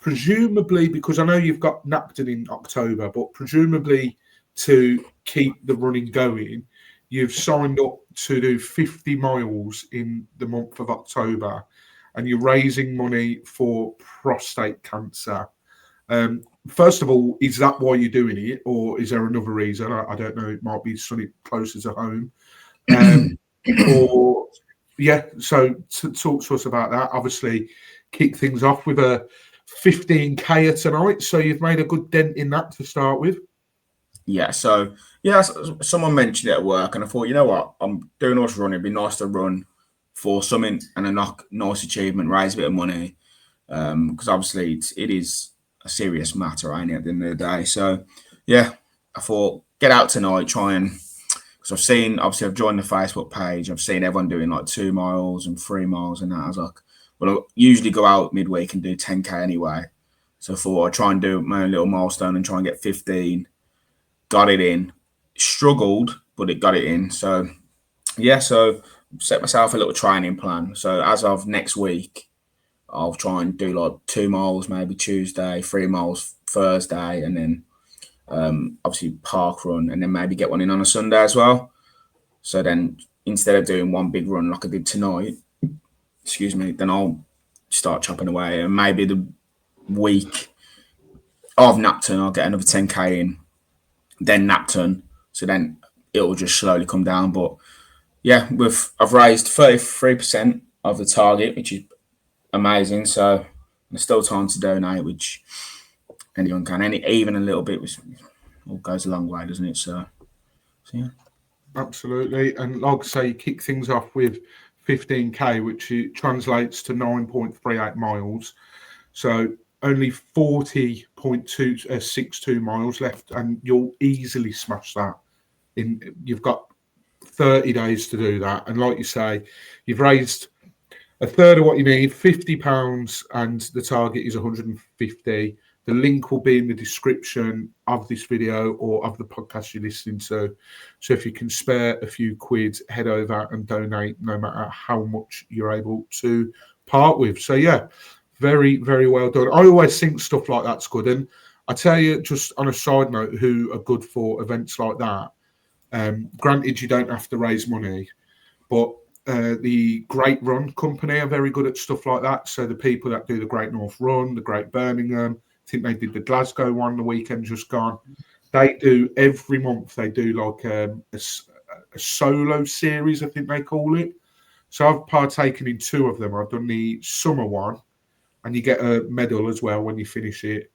presumably, because I know you've got Napton in October, but presumably to keep the running going, you've signed up to do 50 miles in the month of October, and you're raising money for prostate cancer. First of all, is that why you're doing it, or is there another reason? I don't know. It might be something closer to home. Or, yeah, so talk to us about that. Obviously, kick things off with a 15K tonight. So you've made a good dent in that to start with. Yeah, so, yeah, someone mentioned it at work, and I thought, you know what, I'm doing us running. It'd be nice to run for something and a nice achievement, raise a bit of money, because obviously it is a serious matter, ain't it, at the end of the day. So, yeah, I thought, get out tonight, try and, because I've joined the Facebook page, I've seen everyone doing like 2 miles and 3 miles and that. I was like, well, I usually go out midweek and do 10K anyway. So I thought I'd try and do my own little milestone and try and get 15. Got it in. Struggled, but it got it in. So, yeah, so set myself a little training plan. So as of next week, I'll try and do like 2 miles maybe Tuesday, 3 miles Thursday, and then obviously park run, and then maybe get one in on a Sunday as well. So then instead of doing one big run like I did tonight, then I'll start chopping away, and maybe the week of Napton I'll get another 10K in, then Napton, so then it'll just slowly come down. But yeah, I've raised 33% of the target, which is amazing. So there's still time to donate, which anyone can. Even a little bit, which all goes a long way, doesn't it? So yeah. Absolutely. And like I say, you kick things off with 15K, which translates to 9.38 miles. So only 40.262 miles left, and you'll easily smash that. You've got 30 days to do that. And like you say, you've raised a third of what you need, £50, and the target is 150. The link will be in the description of this video or of the podcast you're listening to. So if you can spare a few quid, head over and donate, no matter how much you're able to part with. So yeah, very, very well done. I always think stuff like that's good. And I tell you, just on a side note, who are good for events like that. Granted, you don't have to raise money, but the Great Run Company are very good at stuff like that. So the people that do the Great North Run, the Great Birmingham, I think they did the Glasgow one the weekend just gone. They do every month. They do like a solo series, I think they call it. So I've partaken in 2 of them. I've done the summer one, and you get a medal as well when you finish it.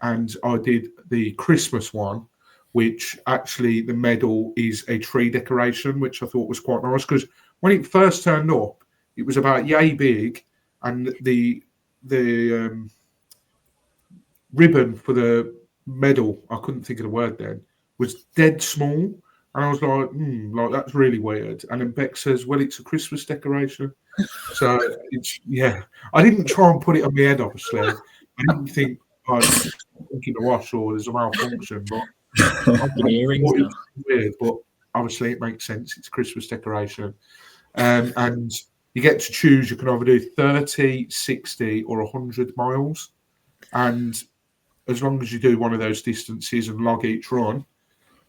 And I did the Christmas one, which actually the medal is a tree decoration, which I thought was quite nice, because when it first turned up, it was about yay big, and the ribbon for the medal, I couldn't think of the word then, was dead small. And I was like, that's really weird. And then Beck says, well, it's a Christmas decoration. So, yeah. I didn't try and put it on my head, obviously. I didn't think I'm thinking the wash or there's a malfunction. But it's weird, but obviously it makes sense. It's a Christmas decoration. And you get to choose. You can either do 30, 60 or 100 miles. And as long as you do one of those distances and log each run,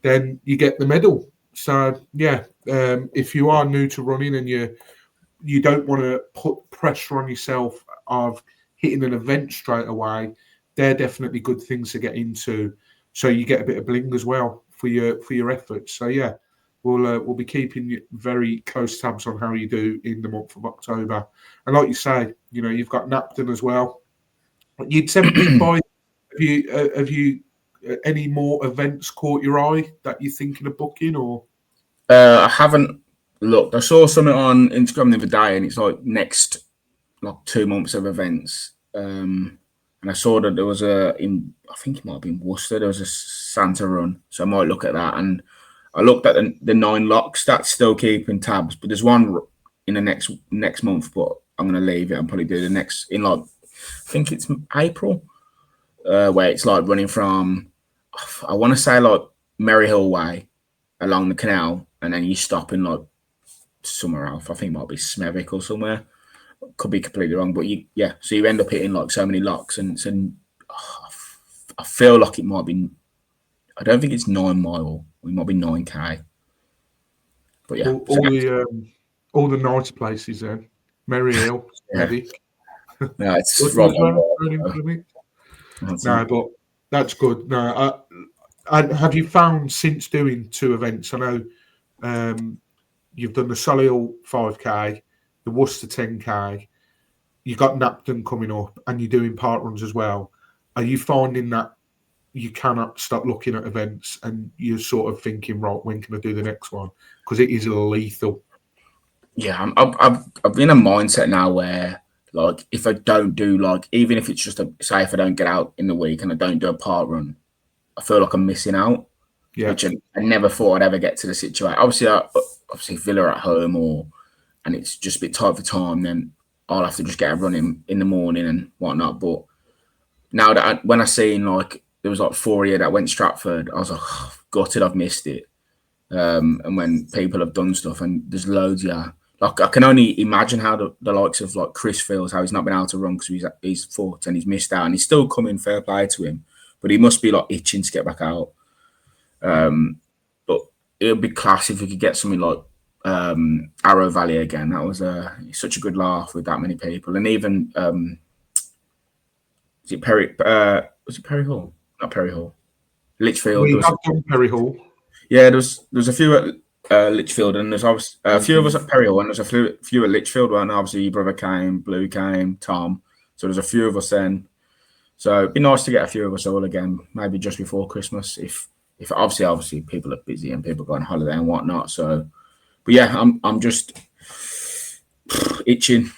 then you get the medal. So, yeah, if you are new to running and you don't want to put pressure on yourself of hitting an event straight away, they're definitely good things to get into. So you get a bit of bling as well for your efforts. So, yeah, we'll be keeping very close tabs on how you do in the month of October. And like you say, you've got Napton as well. You'd sent me by. Have you any more events caught your eye that you're thinking of booking, or? I haven't looked. I saw something on Instagram the other day, and it's like next 2 months of events. And I saw that there was I think it might have been Worcester. There was a Santa run, so I might look at that. And I looked at the 9 locks. That's still keeping tabs, but there's one in the next month. But I'm gonna leave it and probably do the next in I think it's April. Where it's like running from, I want to say like Maryhill Way along the canal, and then you stop in like somewhere else. I think it might be Smethwick or somewhere. Could be completely wrong, but so you end up hitting like so many locks, and I feel like it might be. I don't think it's 9 mile. It might be 9K. But yeah, all the nice places then. Merry Hill, Medic. No, it's right. No, but that's good. No, have you found since doing 2 events? I know you've done the Solihull 5K, the Worcester 10K. You got Napton coming up, and you're doing park runs as well. Are you finding that you cannot stop looking at events, and you're sort of thinking, right, when can I do the next one? Because it is lethal. Yeah, I've in a mindset now where, like, if I don't do, like, even if it's just say if I don't get out in the week and I don't do a park run, I feel like I'm missing out. Yeah, which I never thought I'd ever get to the situation. Obviously Villa at home, and it's just a bit tight for time, then I'll have to just get a run in the morning and whatnot. But now that when I seen like there was like 4 here that went Stratford, I was like, oh, gutted I've missed it. And when people have done stuff, and there's loads, like I can only imagine how the likes of like Chris feels, how he's not been able to run because he's fought and he's missed out, and he's still coming. Fair play to him, but he must be like itching to get back out. But it would be class if we could get something like Arrow Valley again. That was such a good laugh with that many people, and even was it Perry Hall? Not Perry Hall. Lichfield. We have done Perry Hall. Yeah, there's a few at Lichfield, and there's obviously a few of us at Perry Hall, and there's a few at Lichfield. And obviously your brother came, Blue came, Tom. So there's a few of us then. So it'd be nice to get a few of us all again, maybe just before Christmas. If obviously people are busy and people go on holiday and whatnot. So, but yeah, I'm just itching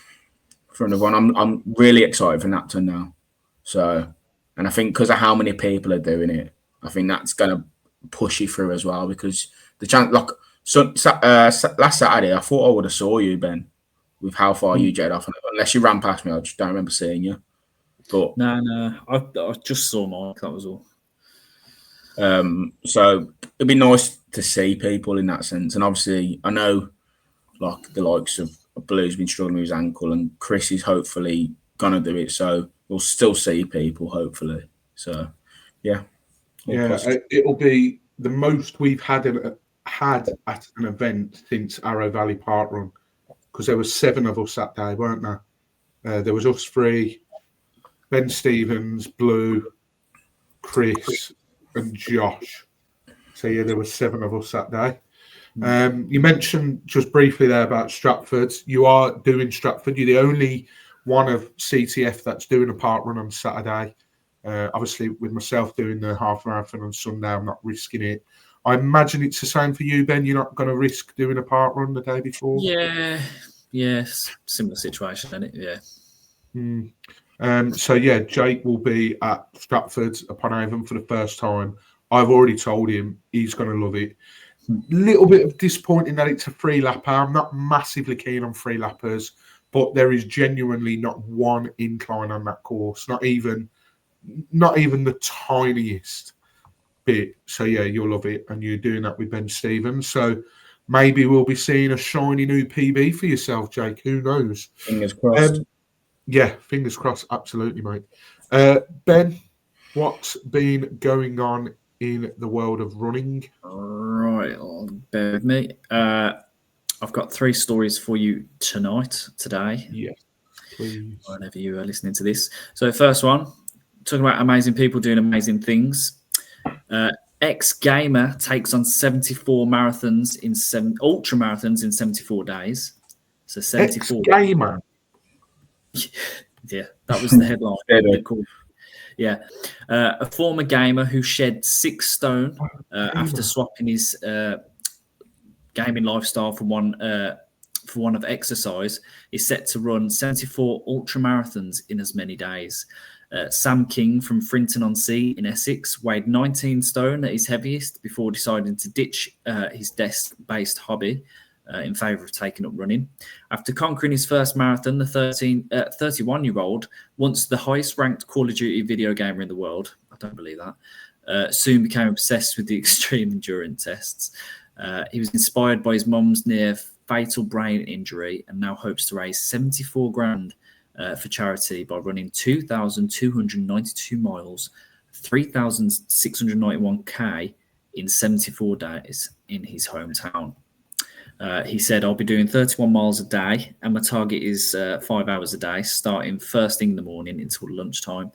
for another one. I'm really excited for Napton now. So, and I think because of how many people are doing it, I think that's gonna push you through as well, because the chance, like, last Saturday, I thought I would have saw you, Ben, with how far you jetted off. Unless you ran past me, I just don't remember seeing you. But no, I just saw Mike. That was all. So it'd be nice to see people in that sense, and obviously I know, like, the likes of Blue's been struggling with his ankle, and Chris is hopefully gonna do it. So we'll still see people, hopefully. So yeah. It'll be the most we've had at an event since Arrow Valley Park Run, because there was 7 of us that day, weren't there? There was us 3, Ben Stevens, Blue, Chris, and Josh. So yeah, there were 7 of us that day. You mentioned just briefly there about Stratford. You are doing Stratford. You're the only one of CTF that's doing a park run on Saturday. Obviously, with myself doing the half marathon on Sunday, I'm not risking it. I imagine it's the same for you, Ben. You're not going to risk doing a park run the day before? Yeah, similar situation, isn't it? Yeah. So yeah, Jake will be at Stratford upon Avon for the first time. I've already told him he's going to love it. Little bit of disappointing that it's a free lapper. I'm not massively keen on free lappers, but there is genuinely not one incline on that course, not even the tiniest bit. So yeah, you'll love it, and you're doing that with Ben Stevens. So maybe we'll be seeing a shiny new PB for yourself, Jake. Who knows? Fingers crossed. Yeah, fingers crossed. Absolutely, mate. Ben, what's been going on in the world of running? Right, bear with me. I've got 3 stories for you today. Yes, please. Whenever you are listening to this. So first one, talking about amazing people doing amazing things. Ex-gamer takes on 74 marathons in 7 ultra marathons in 74 days. So 74. Ex-gamer. Yeah, that was the headline. Yeah, a former gamer who shed 6 stone after swapping his gaming lifestyle for one of exercise is set to run 74 ultra marathons in as many days. Sam King from Frinton-on-Sea in Essex weighed 19 stone at his heaviest before deciding to ditch his desk-based hobby in favour of taking up running. After conquering his first marathon, the 31-year-old, once the highest-ranked Call of Duty video gamer in the world, I don't believe that, soon became obsessed with the extreme endurance tests. He was inspired by his mum's near fatal brain injury and now hopes to raise 74 grand for charity by running 2,292 miles, 3,691k in 74 days in his hometown. He said, I'll be doing 31 miles a day and my target is 5 hours a day, starting first thing in the morning until lunchtime.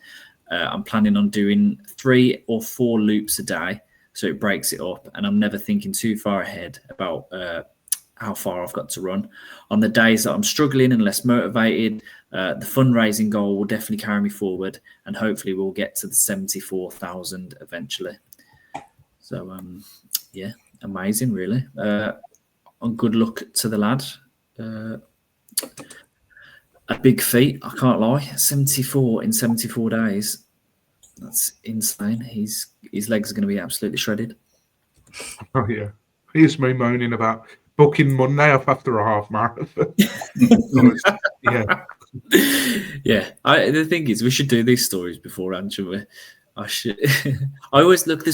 I'm planning on doing 3 or 4 loops a day, so it breaks it up, and I'm never thinking too far ahead about how far I've got to run. On the days that I'm struggling and less motivated, the fundraising goal will definitely carry me forward, and hopefully we'll get to the 74,000 eventually. So, yeah, amazing, really. And good luck to the lad. A big feat, I can't lie. 74 in 74 days. That's insane. His legs are going to be absolutely shredded. Oh, yeah. Here's me moaning about booking Monday off after a half marathon. Yeah. Yeah. The thing is, we should do these stories beforehand, shouldn't we? I should. I always look.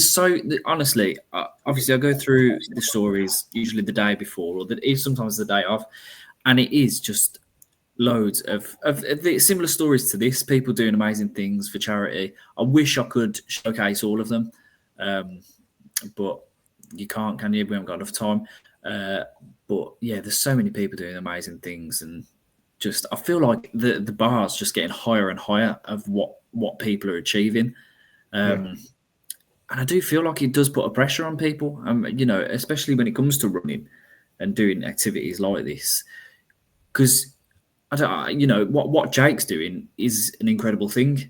Honestly. Obviously, I go through the stories usually the day before, or sometimes the day of, and it is just loads of the similar stories to this. People doing amazing things for charity. I wish I could showcase all of them, but you can't, can you? We haven't got enough time. But yeah, there's so many people doing amazing things, and just I feel like the bar's just getting higher and higher of what people are achieving. And I do feel like it does put a pressure on people, especially when it comes to running and doing activities like this. Because what Jake's doing is an incredible thing. Do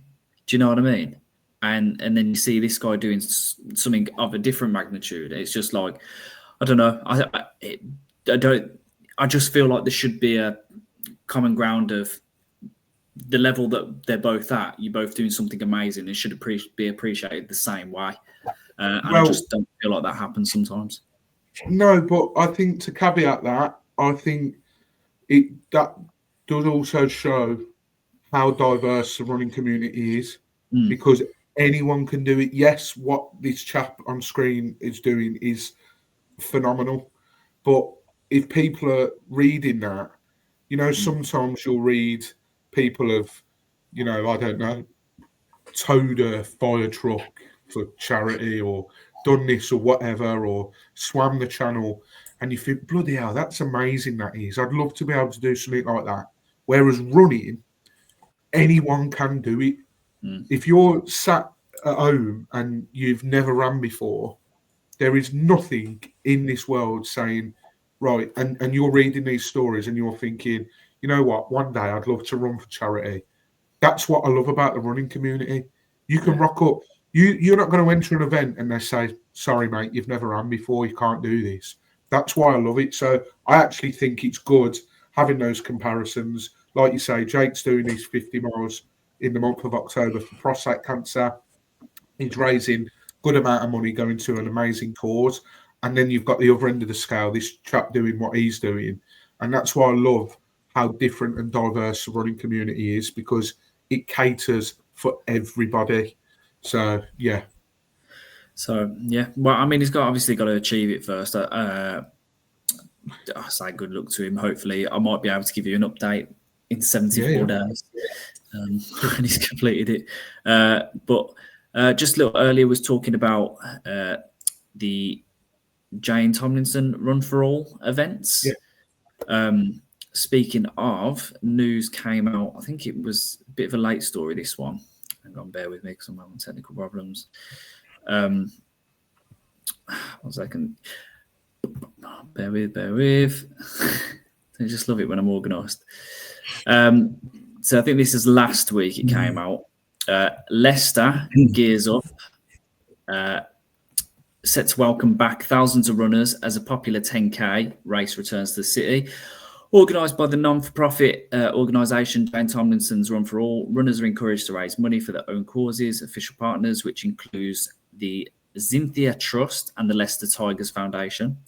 you know what I mean? And then you see this guy doing something of a different magnitude. It's just like, I don't know. I just feel like there should be a common ground of the level that they're both at. You're both doing something amazing. It should be appreciated the same way. And I just don't feel like that happens sometimes. No, but I think to caveat that, I think that does also show how diverse the running community is, because anyone can do it. Yes, what this chap on screen is doing is phenomenal, but if people are reading that, sometimes you'll read people have, I don't know, towed a fire truck for charity or done this or whatever, or swam the channel, and you think, bloody hell, that's amazing. That is, I'd love to be able to do something like that. Whereas running, anyone can do it. If you're sat at home and you've never ran before, there is nothing in this world saying, right, and you're reading these stories and you're thinking, you know what, one day I'd love to run for charity. That's what I love about the running community. You can rock up. You're not going to enter an event and they say, sorry, mate, you've never ran before, you can't do this. That's why I love it. So I actually think it's good having those comparisons. Like you say, Jake's doing his 50 miles in the month of October for prostate cancer. He's raising good amount of money going to an amazing cause. And then you've got the other end of the scale, this chap doing what he's doing. And that's why I love how different and diverse the running community is, because it caters for everybody. So, yeah. So, yeah. Well, I mean, he's obviously got to achieve it first. I say good luck to him. Hopefully, I might be able to give you an update in 74 days. And he's completed it. But just a little earlier was talking about the Jane Tomlinson Run for All events. Speaking of, news came out, I think it was a bit of a late story, this one. Hang on, bear with me because I'm having technical problems. 1 second. Bear with. I just love it when I'm organised. So I think this is last week it came out. Leicester gears up, set to welcome back thousands of runners as a popular 10K race returns to the city. Organised by the non-for-profit organisation Jane Tomlinson's Run for All, runners are encouraged to raise money for their own causes. Official partners, which includes the Xynthia Trust and the Leicester Tigers Foundation.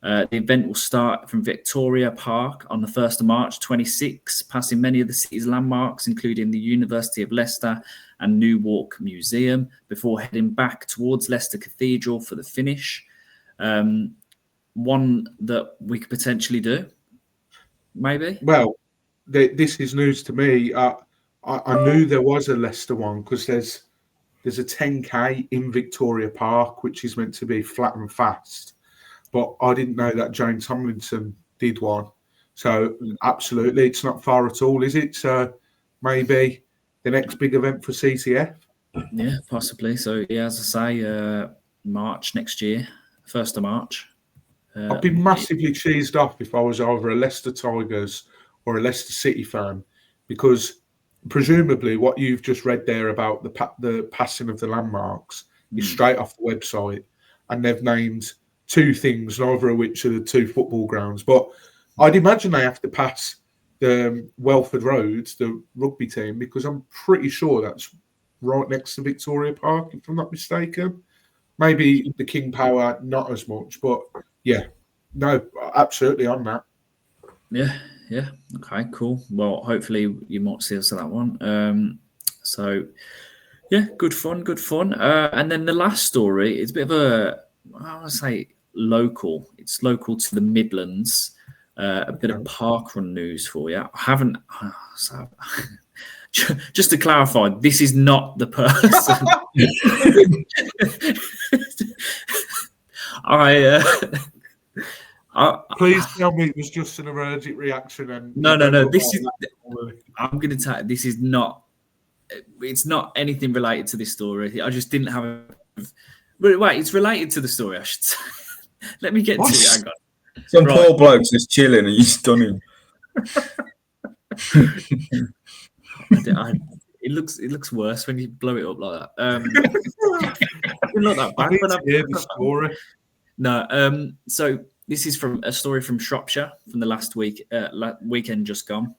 The event will start from Victoria Park on the 1st of March 26, passing many of the city's landmarks, including the University of Leicester and Newark Museum, before heading back towards Leicester Cathedral for the finish. One that we could potentially do. maybe. Well, this is news to me. I knew there was a Leicester one because there's a 10K in Victoria Park, which is meant to be flat and fast. But I didn't know that Jane Tomlinson did one. So absolutely, it's not far at all, is it? So maybe the next big event for CCF. Yeah, possibly. So yeah, as I say, March next year, 1st of March. I'd be massively cheesed off if I was either a Leicester Tigers or a Leicester City fan, because presumably what you've just read there about the passing of the landmarks is straight off the website, and they've named two things, neither of which are the two football grounds. But I'd imagine they have to pass the Welford Road, the rugby team, because I'm pretty sure that's right next to Victoria Park, if I'm not mistaken. Maybe the King Power, not as much, but yeah, no, absolutely on that. Yeah. Okay, cool. Well, hopefully you might see us at that one. So yeah, good fun. And then the last story is a bit of I want to say local. It's local to the Midlands. A bit of parkrun news for you. I haven't. Just to clarify, this is not the person. Please tell me it was just an allergic reaction. And no. This is. I'm going to tell you, this is not. It's not anything related to this story. I just didn't have. Wait, it's related to the story. I should say. Let me get to it. Hang on. Some poor bloke's just chilling and you stun him. It looks worse when you blow it up like that. Not that bad. The story. No. So this is from a story from Shropshire from the last weekend just gone.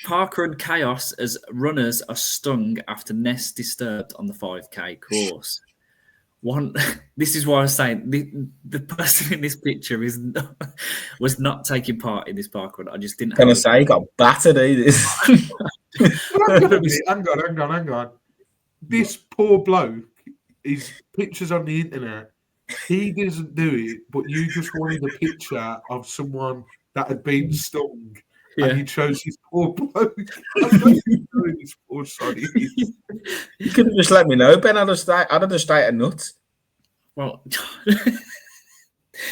Parkrun chaos as runners are stung after nest disturbed on the 5K course. This is why I was saying the person in this picture was not taking part in this parkrun. I just didn't. Can I say he got battered? Hang on. This poor bloke, his pictures on the internet. He doesn't do it, but you just wanted a picture of someone that had been stung. Yeah. And you chose his poor bloke. His poor son. You could have just let me know, Ben. I'd have just started nuts. Well,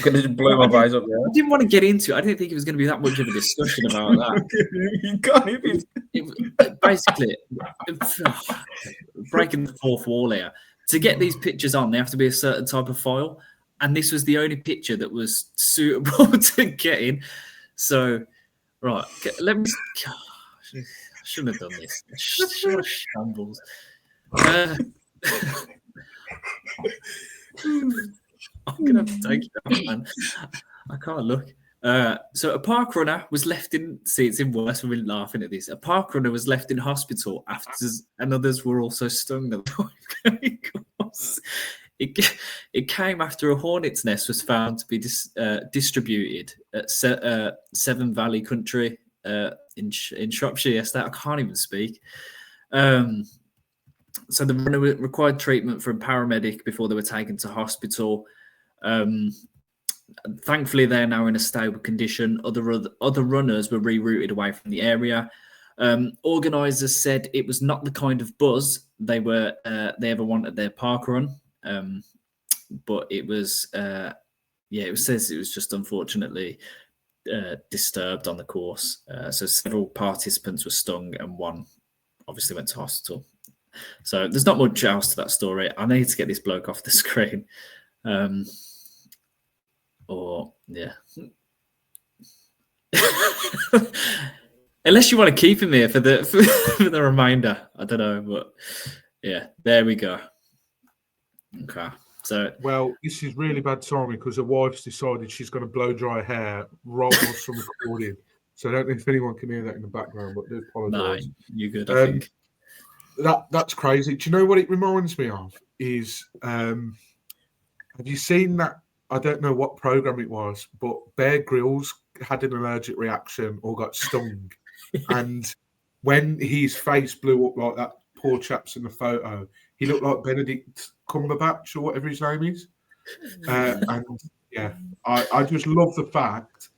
could have just blew my eyes up there. I didn't want to get into it. I didn't think it was going to be that much of a discussion about that. Basically, breaking the fourth wall here. To get these pictures on, they have to be a certain type of file, and this was the only picture that was suitable to get in. So. Right, let me. Gosh, I shouldn't have done this. Shambles. I'm gonna have to take it out, man. I can't look. So a park runner was left in. See, it's in worse when we're laughing at this. A park runner was left in hospital after, and others were also stung. It came after a hornet's nest was found to be distributed at Severn Valley Country in Shropshire yesterday. I can't even speak. So the runner required treatment from a paramedic before they were taken to hospital. Thankfully, they're now in a stable condition. Other runners were rerouted away from the area. Organisers said it was not the kind of buzz they ever wanted their park run. But it was, it says it was just unfortunately disturbed on the course. So several participants were stung and one obviously went to hospital. So there's not much else to that story. I need to get this bloke off the screen. Unless you want to keep him here for the remainder. I don't know, but yeah, there we go. Okay. So this is really bad timing because her wife's decided she's going to blow dry her hair right whilst I'm recording. So I don't know if anyone can hear that in the background, but I do apologise. No, you're good, I think. That's crazy. Do you know what it reminds me of? Is have you seen that? I don't know what program it was, but Bear Grylls had an allergic reaction or got stung. And when his face blew up like that, poor chap's in the photo, he looked like Benedict Cumberbatch or whatever his name is. And yeah, I just love the fact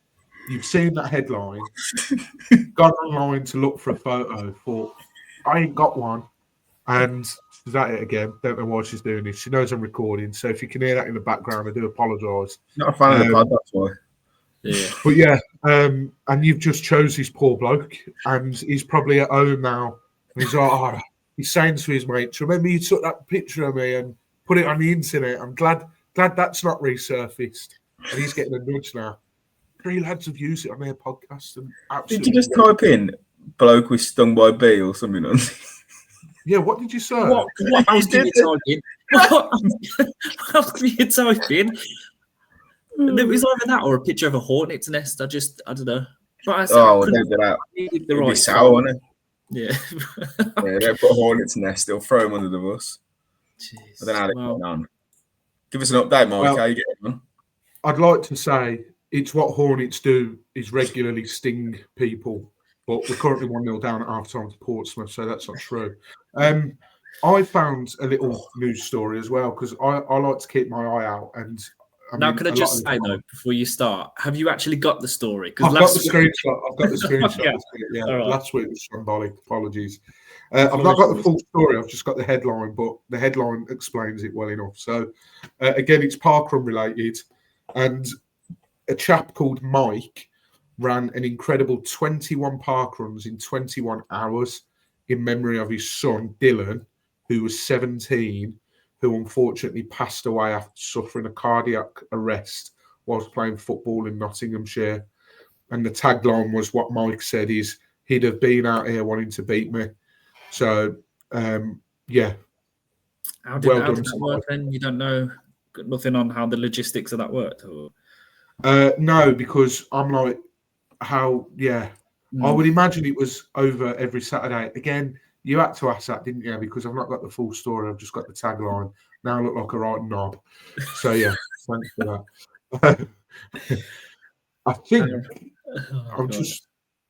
you've seen that headline, gone online to look for a photo, thought, I ain't got one. And is that it again? Don't know why she's doing this. She knows I'm recording, so if you can hear that in the background, I do apologise. Not a fan of the pod, that's why. Yeah. But yeah, and you've just chose this poor bloke, and he's probably at home now. And he's like, oh, he's saying to his mates, remember you took that picture of me and put it on the internet. I'm glad that's not resurfaced. And he's getting a nudge now. 3 lads have used it on their podcast. And did you just type in bloke was stung by a bee or something? Yeah, what did you say? What else did you type in? What else did you type in? It was either that or a picture of a hornet's nest. I don't know. But don't do that. The It'd right be sour, wouldn't it? Yeah. Yeah, they put a hornet's nest. They'll throw them under the bus. Jeez. I don't know how they're going on. Give us an update, Mike. Well, how you getting on? I'd like to say it's what hornets do is regularly sting people, but we're currently 1-0 down at half-time to Portsmouth, so that's not true. I found a little news story as well, because I like to keep my eye out. And now, can I just say, though, before you start, have you actually got the story? I've got the screenshot. Yeah. Yeah, right. Last week was shambolic. Apologies. I've not got the full story. I've just got the headline, but the headline explains it well enough. So, again, it's parkrun related. And a chap called Mike ran an incredible 21 parkruns in 21 hours in memory of his son, Dylan, who was 17, who unfortunately passed away after suffering a cardiac arrest whilst playing football in Nottinghamshire. And the tagline was what Mike said is, he'd have been out here wanting to beat me. So, yeah. How did that work then? You don't know nothing on how the logistics of that worked? Or? No, because I'm like, I would imagine it was over every Saturday. Again, you had to ask that, didn't you? Because I've not got the full story. I've just got the tagline. Now I look like a right knob. So, yeah, thanks for that. I think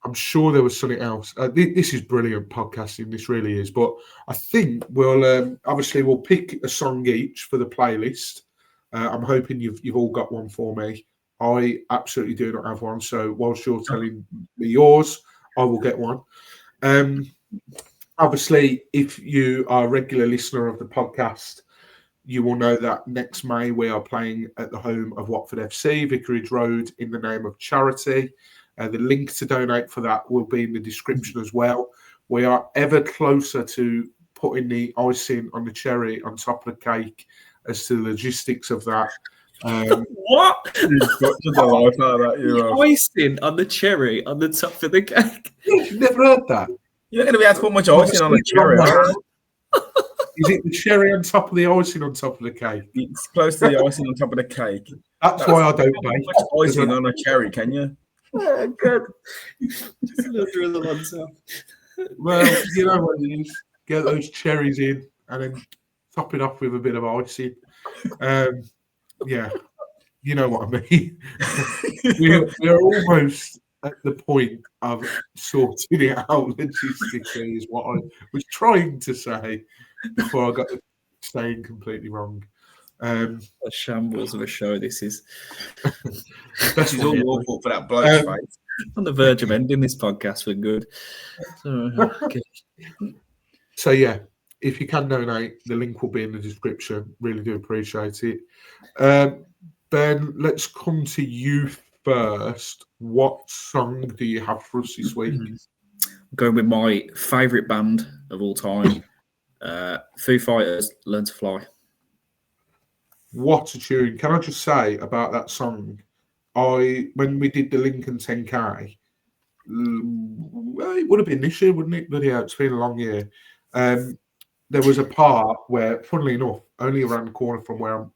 I'm sure there was something else. This is brilliant podcasting. This really is. But I think we'll pick a song each for the playlist. I'm hoping you've all got one for me. I absolutely do not have one. So whilst you're telling me yours, I will get one. Obviously, if you are a regular listener of the podcast, you will know that next May we are playing at the home of Watford FC, Vicarage Road, in the name of charity. The link to donate for that will be in the description as well. We are ever closer to putting the icing on the cherry on top of the cake as to the logistics of that. What? You've got to the life out of that, icing on the cherry on the top of the cake. You've never heard that? You're not going to be able to put much icing on the cherry. Is it the cherry on top of the icing on top of the cake? It's close to the icing on top of the cake. That's why I don't bake. Icing on a cherry, can you? Oh, God. Just a little drizzle on top. Well, you know what it is. Get those cherries in and then top it off with a bit of icing. Yeah, you know what I mean. we're almost at the point of sorting it out logistically, is what I was trying to say before I got the saying completely wrong. A shambles of a show this is. This is all your fault for that bloke's face. On the verge of ending this podcast, we're good. So yeah, if you can donate, the link will be in the description. Really do appreciate it. Ben, let's come to you first. What song do you have for us this week? Going with my favourite band of all time, Foo Fighters, Learn to Fly. What a tune. Can I just say about that song, when we did the Lincoln 10K, it would have been this year, wouldn't it? But yeah, it's been a long year. There was a part where, funnily enough, only around the corner from where I'm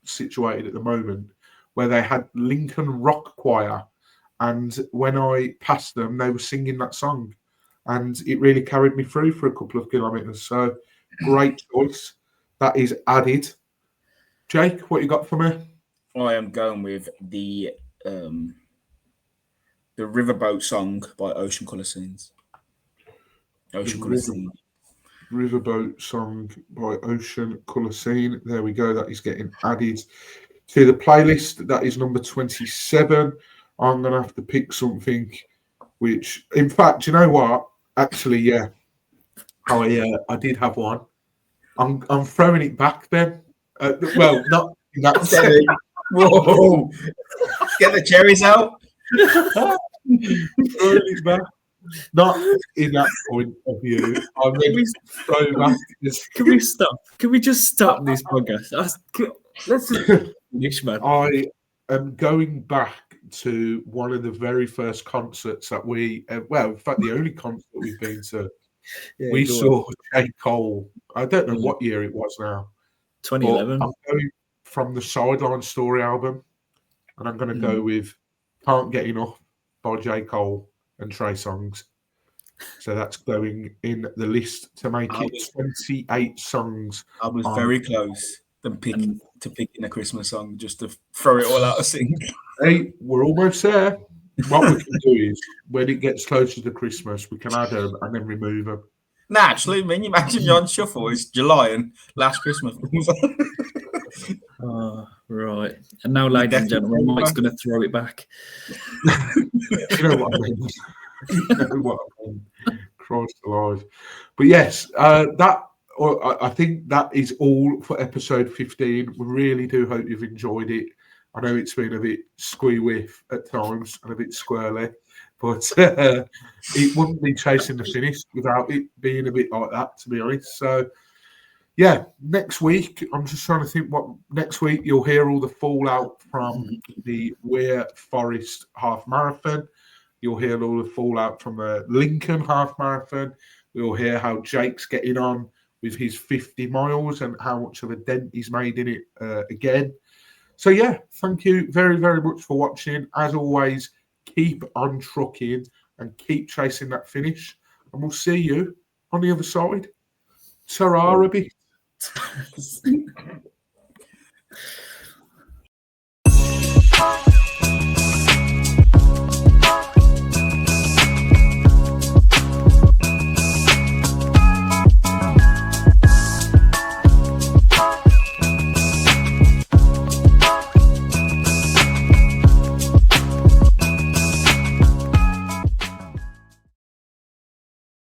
situated at the moment, where they had Lincoln Rock Choir, and when I passed them, they were singing that song, and it really carried me through for a couple of kilometres. So, great choice. That is added. Jake, what you got for me? I am going with the Riverboat song by Ocean Colour Scenes. Riverboat song by Ocean Colour Scene. There we go. That is getting added to the playlist. That is number 27. I'm going to have to pick something which, in fact, you know what? Actually, yeah, I did have one. I'm throwing it back then. Well, not in that sense. Whoa! Get the cherries out. Throwing it back. Not in that point of view. I mean, throw back. Can we stop? Can we just stop this podcast? Let's just finish, man. I am going back to one of the very first concerts that we, well, in fact, the only concert we've been to. Yeah, we saw J. Cole. I don't know what year it was now. 2011. I'm going from the Sideline Story album, and I'm going to go with Can't Get Enough by J. Cole and Trey Songz. So that's going in the list to make it 28 songs. I was very close to picking a Christmas song just to throw it all out of sync. Hey, we're almost there. What we can do is, when it gets closer to Christmas, we can add them and then remove them. Nah, actually, I mean, you imagine you're on shuffle. It's July and last Christmas. Oh, right. And now, ladies and gentlemen, Mike's going to throw it back. You know what I mean? You know what I mean? Christ alive. But yes, I think that is all for episode 15. We really do hope you've enjoyed it. I know it's been a bit squee-whiff at times and a bit squirrely, but it wouldn't be chasing the finish without it being a bit like that, to be honest. So, yeah, next week, I'm just trying to think next week you'll hear all the fallout from the Wyre Forest Half Marathon. You'll hear all the fallout from the Lincoln Half Marathon. We'll hear how Jake's getting on with his 50 miles and how much of a dent he's made in it again. So, yeah, thank you very, very much for watching. As always, keep on trucking and keep chasing that finish. And we'll see you on the other side. Ta-ra a bit.